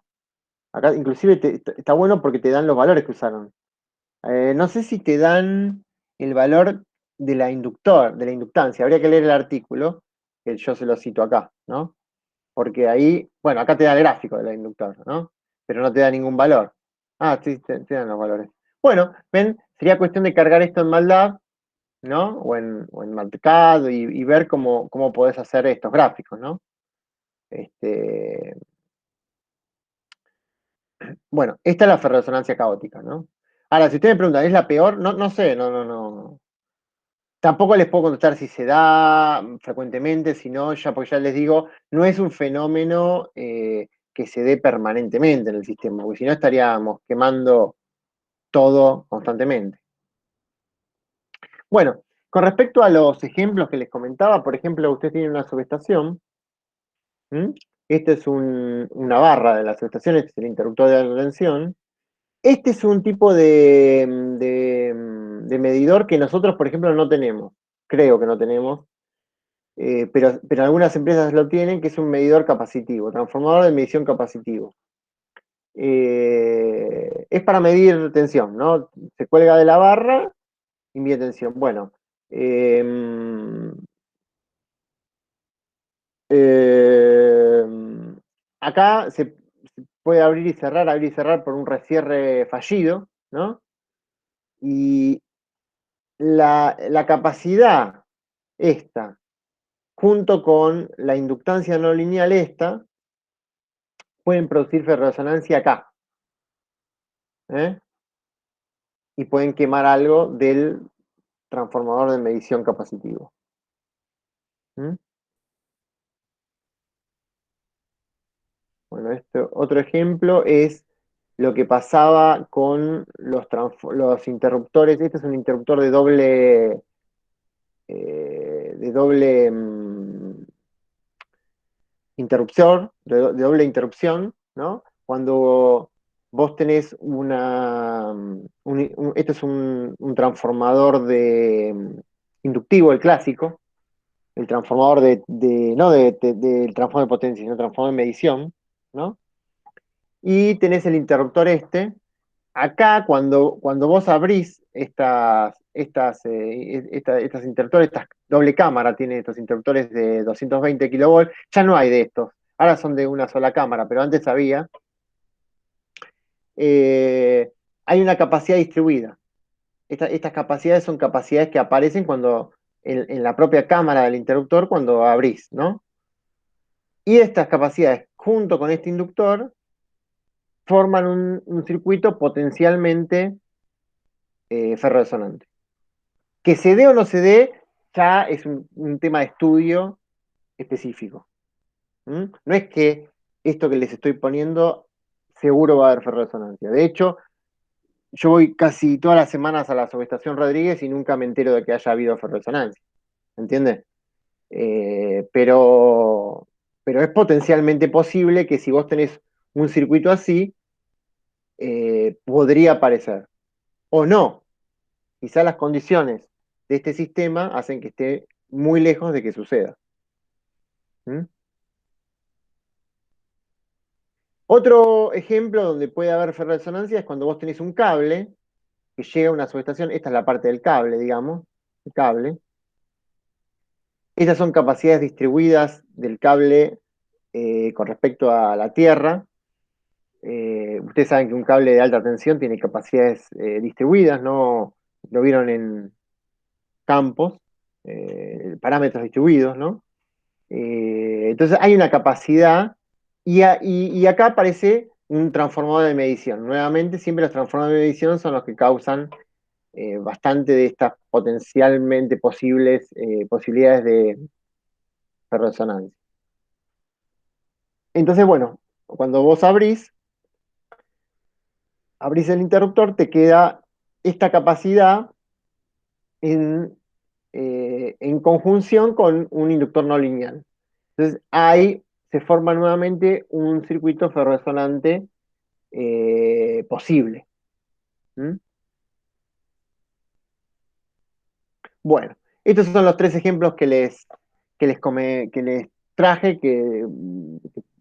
Acá inclusive está bueno porque te dan los valores que usaron. No sé si te dan el valor de la inductancia. Habría que leer el artículo, que yo se lo cito acá, ¿no? Porque ahí, bueno, acá te da el gráfico de la inductor, ¿no? Pero no te da ningún valor. Ah, sí, te dan los valores. Bueno, ven, sería cuestión de cargar esto en MATLAB, ¿no? O en MATCAD y ver cómo podés hacer estos gráficos, ¿no? Bueno, esta es la ferroresonancia caótica, ¿no? Ahora, si ustedes me preguntan, ¿es la peor? No sé, no. Tampoco les puedo contestar si se da frecuentemente, si no, porque ya les digo, no es un fenómeno que se dé permanentemente en el sistema, porque si no estaríamos quemando todo constantemente. Bueno, con respecto a los ejemplos que les comentaba, por ejemplo, ustedes tienen una subestación. Esta es una barra de la subestación, este es el interruptor de alta tensión. Este es un tipo de medidor que nosotros, por ejemplo, no tenemos. Creo que no tenemos. Pero algunas empresas lo tienen, que es un medidor capacitivo, transformador de medición capacitivo. Es para medir tensión, ¿no? Se cuelga de la barra y mide tensión. Bueno, acá se puede abrir y cerrar por un recierre fallido, ¿no? Y la capacidad esta, junto con la inductancia no lineal esta, pueden producir ferroresonancia acá. Y pueden quemar algo del transformador de medición capacitivo. Bueno, otro ejemplo es lo que pasaba con los interruptores. Este es un interruptor de doble interrupción, de doble interrupción, ¿no? Cuando vos tenés esto es un transformador inductivo, el clásico, el transformador no del transformador de potencia, sino transformador de medición, ¿no? Y tenés el interruptor este. Acá, cuando vos abrís estas interruptores, estas doble cámara, tiene estos interruptores de 220 kilovolts, ya no hay de estos. Ahora son de una sola cámara, pero antes había. Hay una capacidad distribuida. Estas capacidades son capacidades que aparecen cuando en la propia cámara del interruptor cuando abrís, ¿no? Y estas capacidades, junto con este inductor, forman un circuito potencialmente ferroresonante. Que se dé o no se dé, ya es un tema de estudio específico. ¿Mm? No es que esto que les estoy poniendo seguro va a haber ferroresonancia. De hecho, yo voy casi todas las semanas a la subestación Rodríguez y nunca me entero de que haya habido ferroresonancia. ¿Entiendes? Pero es potencialmente posible que si vos tenés un circuito así, podría aparecer. O no. Quizá las condiciones de este sistema hacen que esté muy lejos de que suceda. ¿Mm? Otro ejemplo donde puede haber ferroresonancia es cuando vos tenés un cable que llega a una subestación. Esta es la parte del cable, digamos. El cable. Estas son capacidades distribuidas del cable con respecto a la tierra. Ustedes saben que un cable de alta tensión tiene capacidades distribuidas, ¿no? Lo vieron en campos, parámetros distribuidos, ¿no? Entonces hay una capacidad y acá aparece un transformador de medición. Nuevamente, siempre los transformadores de medición son los que causan bastante de estas potencialmente posibilidades de ferroresonancia. Entonces, bueno, cuando vos abrís el interruptor, te queda esta capacidad en conjunción con un inductor no lineal. Entonces ahí se forma nuevamente un circuito ferroresonante posible. ¿Mm? Bueno, estos son los 3 ejemplos que les traje que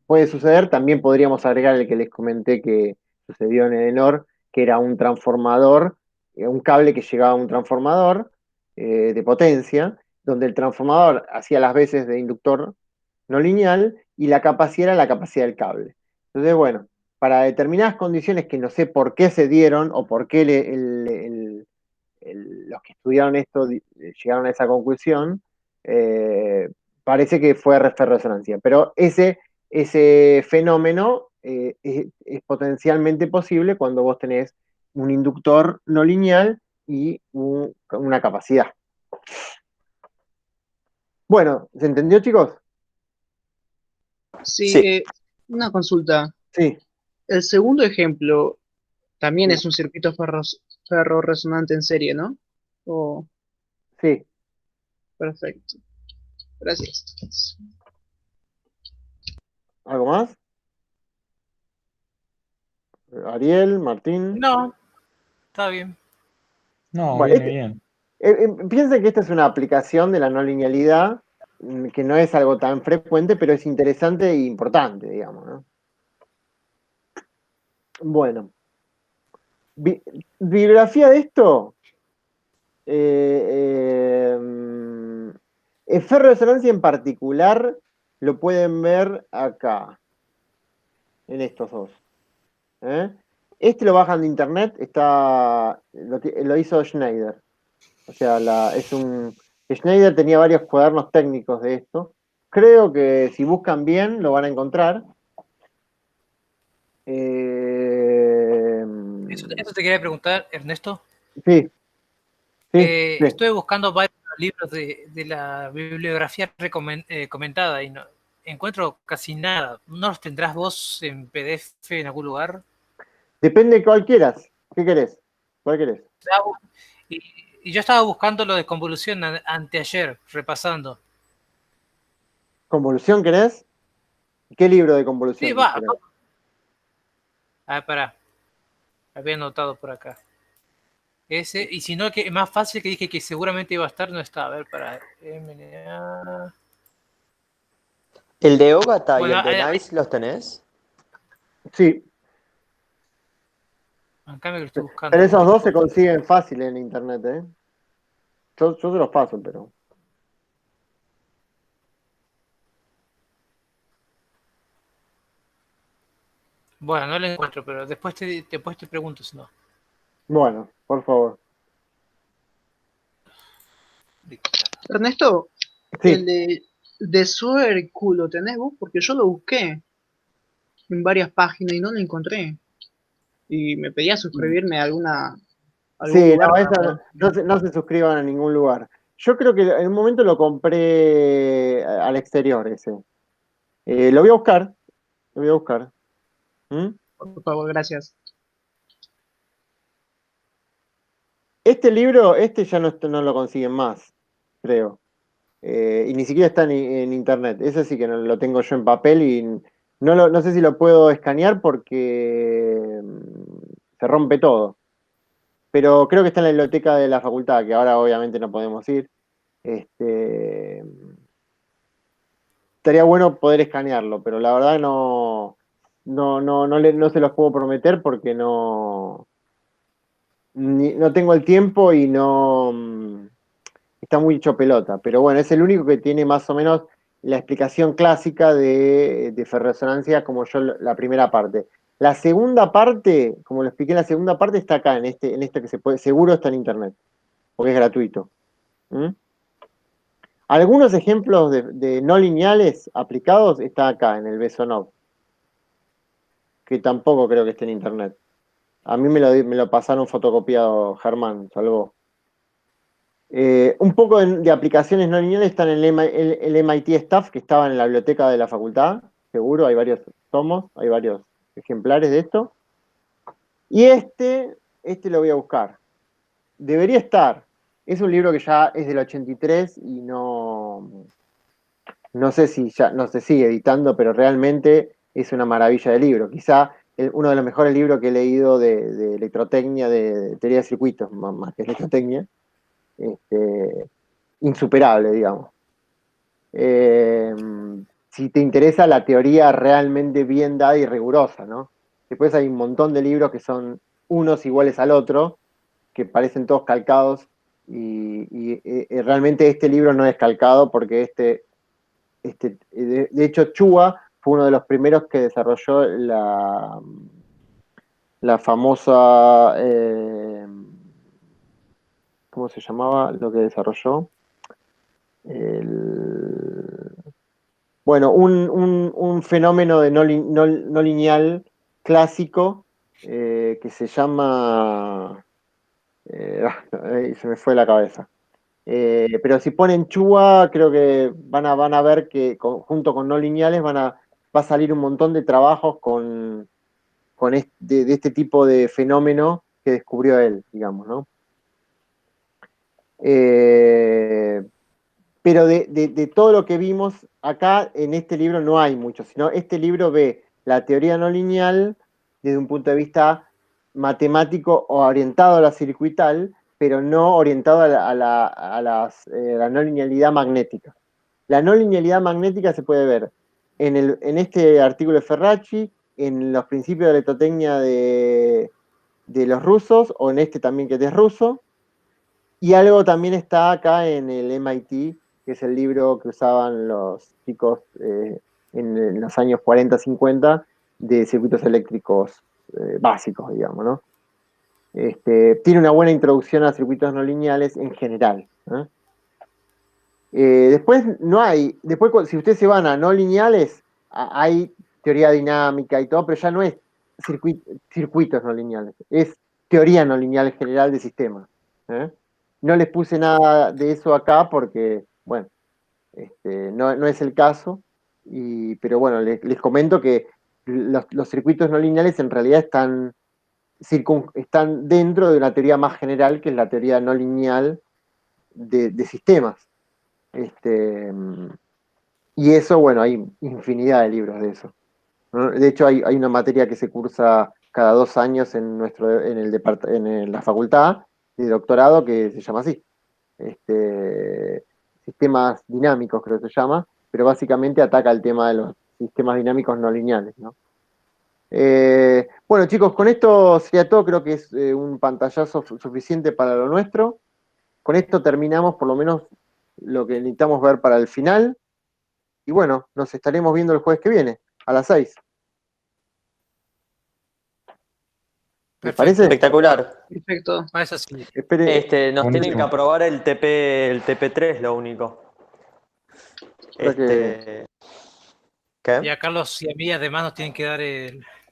puede suceder. También podríamos agregar el que les comenté que sucedió en Edenor, que era un transformador, un cable que llegaba a un transformador de potencia, donde el transformador hacía las veces de inductor no lineal y la capacidad era la capacidad del cable. Entonces, bueno, para determinadas condiciones que no sé por qué se dieron o por qué los que estudiaron esto llegaron a esa conclusión, parece que fue ferroresonancia. Pero ese fenómeno es potencialmente posible cuando vos tenés un inductor no lineal y una capacidad. Bueno, ¿se entendió, chicos? Sí, Sí. una consulta. Sí. El segundo ejemplo también Sí. es un circuito ferroresonante en serie, ¿no? Oh, Sí. perfecto. Gracias. ¿Algo más? Ariel, Martín. No, está bien. No, Bueno, viene bien. piensen que esta es una aplicación de la no linealidad que no es algo tan frecuente, pero es interesante e importante, digamos, ¿no? Bueno, bibliografía de esto. El ferroresonancia en particular lo pueden ver acá, en estos dos. ¿Eh? Este lo bajan de internet, lo hizo Schneider. O sea, Schneider tenía varios cuadernos técnicos de esto. Creo que si buscan bien lo van a encontrar. Eso te quería preguntar, Ernesto. Sí, sí. Estuve buscando varios libros de la bibliografía comentada y no encuentro casi nada. ¿No los tendrás vos en PDF en algún lugar? Depende de cuál quieras. ¿Qué querés? ¿Cuál querés? Y, y yo estaba buscando lo de convolución anteayer, repasando. ¿Convolución querés? ¿Qué libro de Sí, convolución va. querés? A ver, pará. Había anotado por acá. Ese, y si no, que más fácil que dije que seguramente iba a estar, no está. A ver, para MNA. ¿El de Ogata y Bueno, el de Nice los tenés? Sí, acá me lo estoy buscando. pero esos dos se Foto. consiguen fácil en internet, ¿eh? Yo se los paso, pero. Bueno, no lo encuentro, pero después te pregunto si no. Bueno, por favor. Ernesto, el Sí, de Suercu, ¿lo tenés vos? Porque yo lo busqué en varias páginas y no lo encontré. Y me pedía suscribirme a algún sí, lugar no, para esa poder. no se suscriban a ningún lugar. Yo creo que en un momento lo compré al exterior ese. Lo voy a buscar, lo voy a buscar. ¿Mm? Por favor, gracias. Este libro, este ya no lo consiguen más, creo. Y ni siquiera está en internet. Ese sí que no lo tengo yo en papel y no sé si lo puedo escanear porque se rompe todo. Pero creo que está en la biblioteca de la facultad, que ahora obviamente no podemos ir. Este, estaría bueno poder escanearlo, pero la verdad no se los puedo prometer porque no tengo el tiempo y está muy hecho pelota. Pero bueno, es el único que tiene más o menos la explicación clásica de ferroresonancia como yo la primera parte. La segunda parte, como lo expliqué, la segunda parte está acá, en este que seguro está en internet, porque es gratuito. ¿Mm? Algunos ejemplos de no lineales aplicados está acá, en el Besonov, que tampoco creo que esté en internet. A mí me lo pasaron fotocopiado Germán, salvó. Un poco de aplicaciones no lineales están en el MIT Staff, que estaba en la biblioteca de la facultad, seguro, hay varios tomos, hay varios ejemplares de esto. Y este lo voy a buscar. Debería estar. Es un libro que ya es del 83 y no sé si ya no se sigue editando, pero realmente es una maravilla de libro. Quizá uno de los mejores libros que he leído de electrotecnia, de teoría de circuitos, más que electrotecnia. Este, insuperable, digamos. Eh, si te interesa la teoría realmente bien dada y rigurosa, ¿no? Después hay un montón de libros que son unos iguales al otro, que parecen todos calcados, y realmente este libro no es calcado porque de hecho, Chua fue uno de los primeros que desarrolló la famosa, ¿cómo se llamaba lo que desarrolló? El, bueno, un fenómeno de no lineal clásico que se llama, se me fue la cabeza. Pero si ponen Chua, creo que van a ver que junto con no lineales va a salir un montón de trabajos de este tipo de fenómeno que descubrió él, digamos, ¿no? Eh, pero de todo lo que vimos acá en este libro no hay mucho, sino este libro ve la teoría no lineal desde un punto de vista matemático o orientado a la circuital, pero no orientado a la no linealidad magnética. La no linealidad magnética se puede ver en este artículo de Ferracci, en los principios de electrotecnia de los rusos, o en este también que es ruso, y algo también está acá en el MIT, que es el libro que usaban los chicos en los años 40, 50, de circuitos eléctricos básicos, digamos, ¿no? Tiene una buena introducción a circuitos no lineales en general. ¿Eh? Después no hay, después si ustedes se van a no lineales, hay teoría dinámica y todo, pero ya no es circuitos no lineales, es teoría no lineal general de sistemas. ¿Eh? No les puse nada de eso acá porque, bueno, no es el caso, pero bueno, les comento que los circuitos no lineales en realidad están dentro de una teoría más general que es la teoría no lineal de sistemas. Este, y eso, bueno, hay infinidad de libros de eso, ¿no? De hecho, hay una materia que se cursa cada 2 años en la facultad de doctorado que se llama así. Sistemas dinámicos creo que se llama, pero básicamente ataca el tema de los sistemas dinámicos no lineales, ¿no? Bueno, chicos, con esto sería todo. Creo que es un pantallazo suficiente para lo nuestro. Con esto terminamos por lo menos lo que necesitamos ver para el final. Y bueno, nos estaremos viendo el jueves que viene, a las 6. ¿Les Perfecto. parece? Espectacular. Perfecto. Ah, es así. Espere, Nos tienen Buenísimo. que aprobar el TP3, lo único. Creo que- ¿Qué? Y a Carlos y a mí además nos tienen que dar el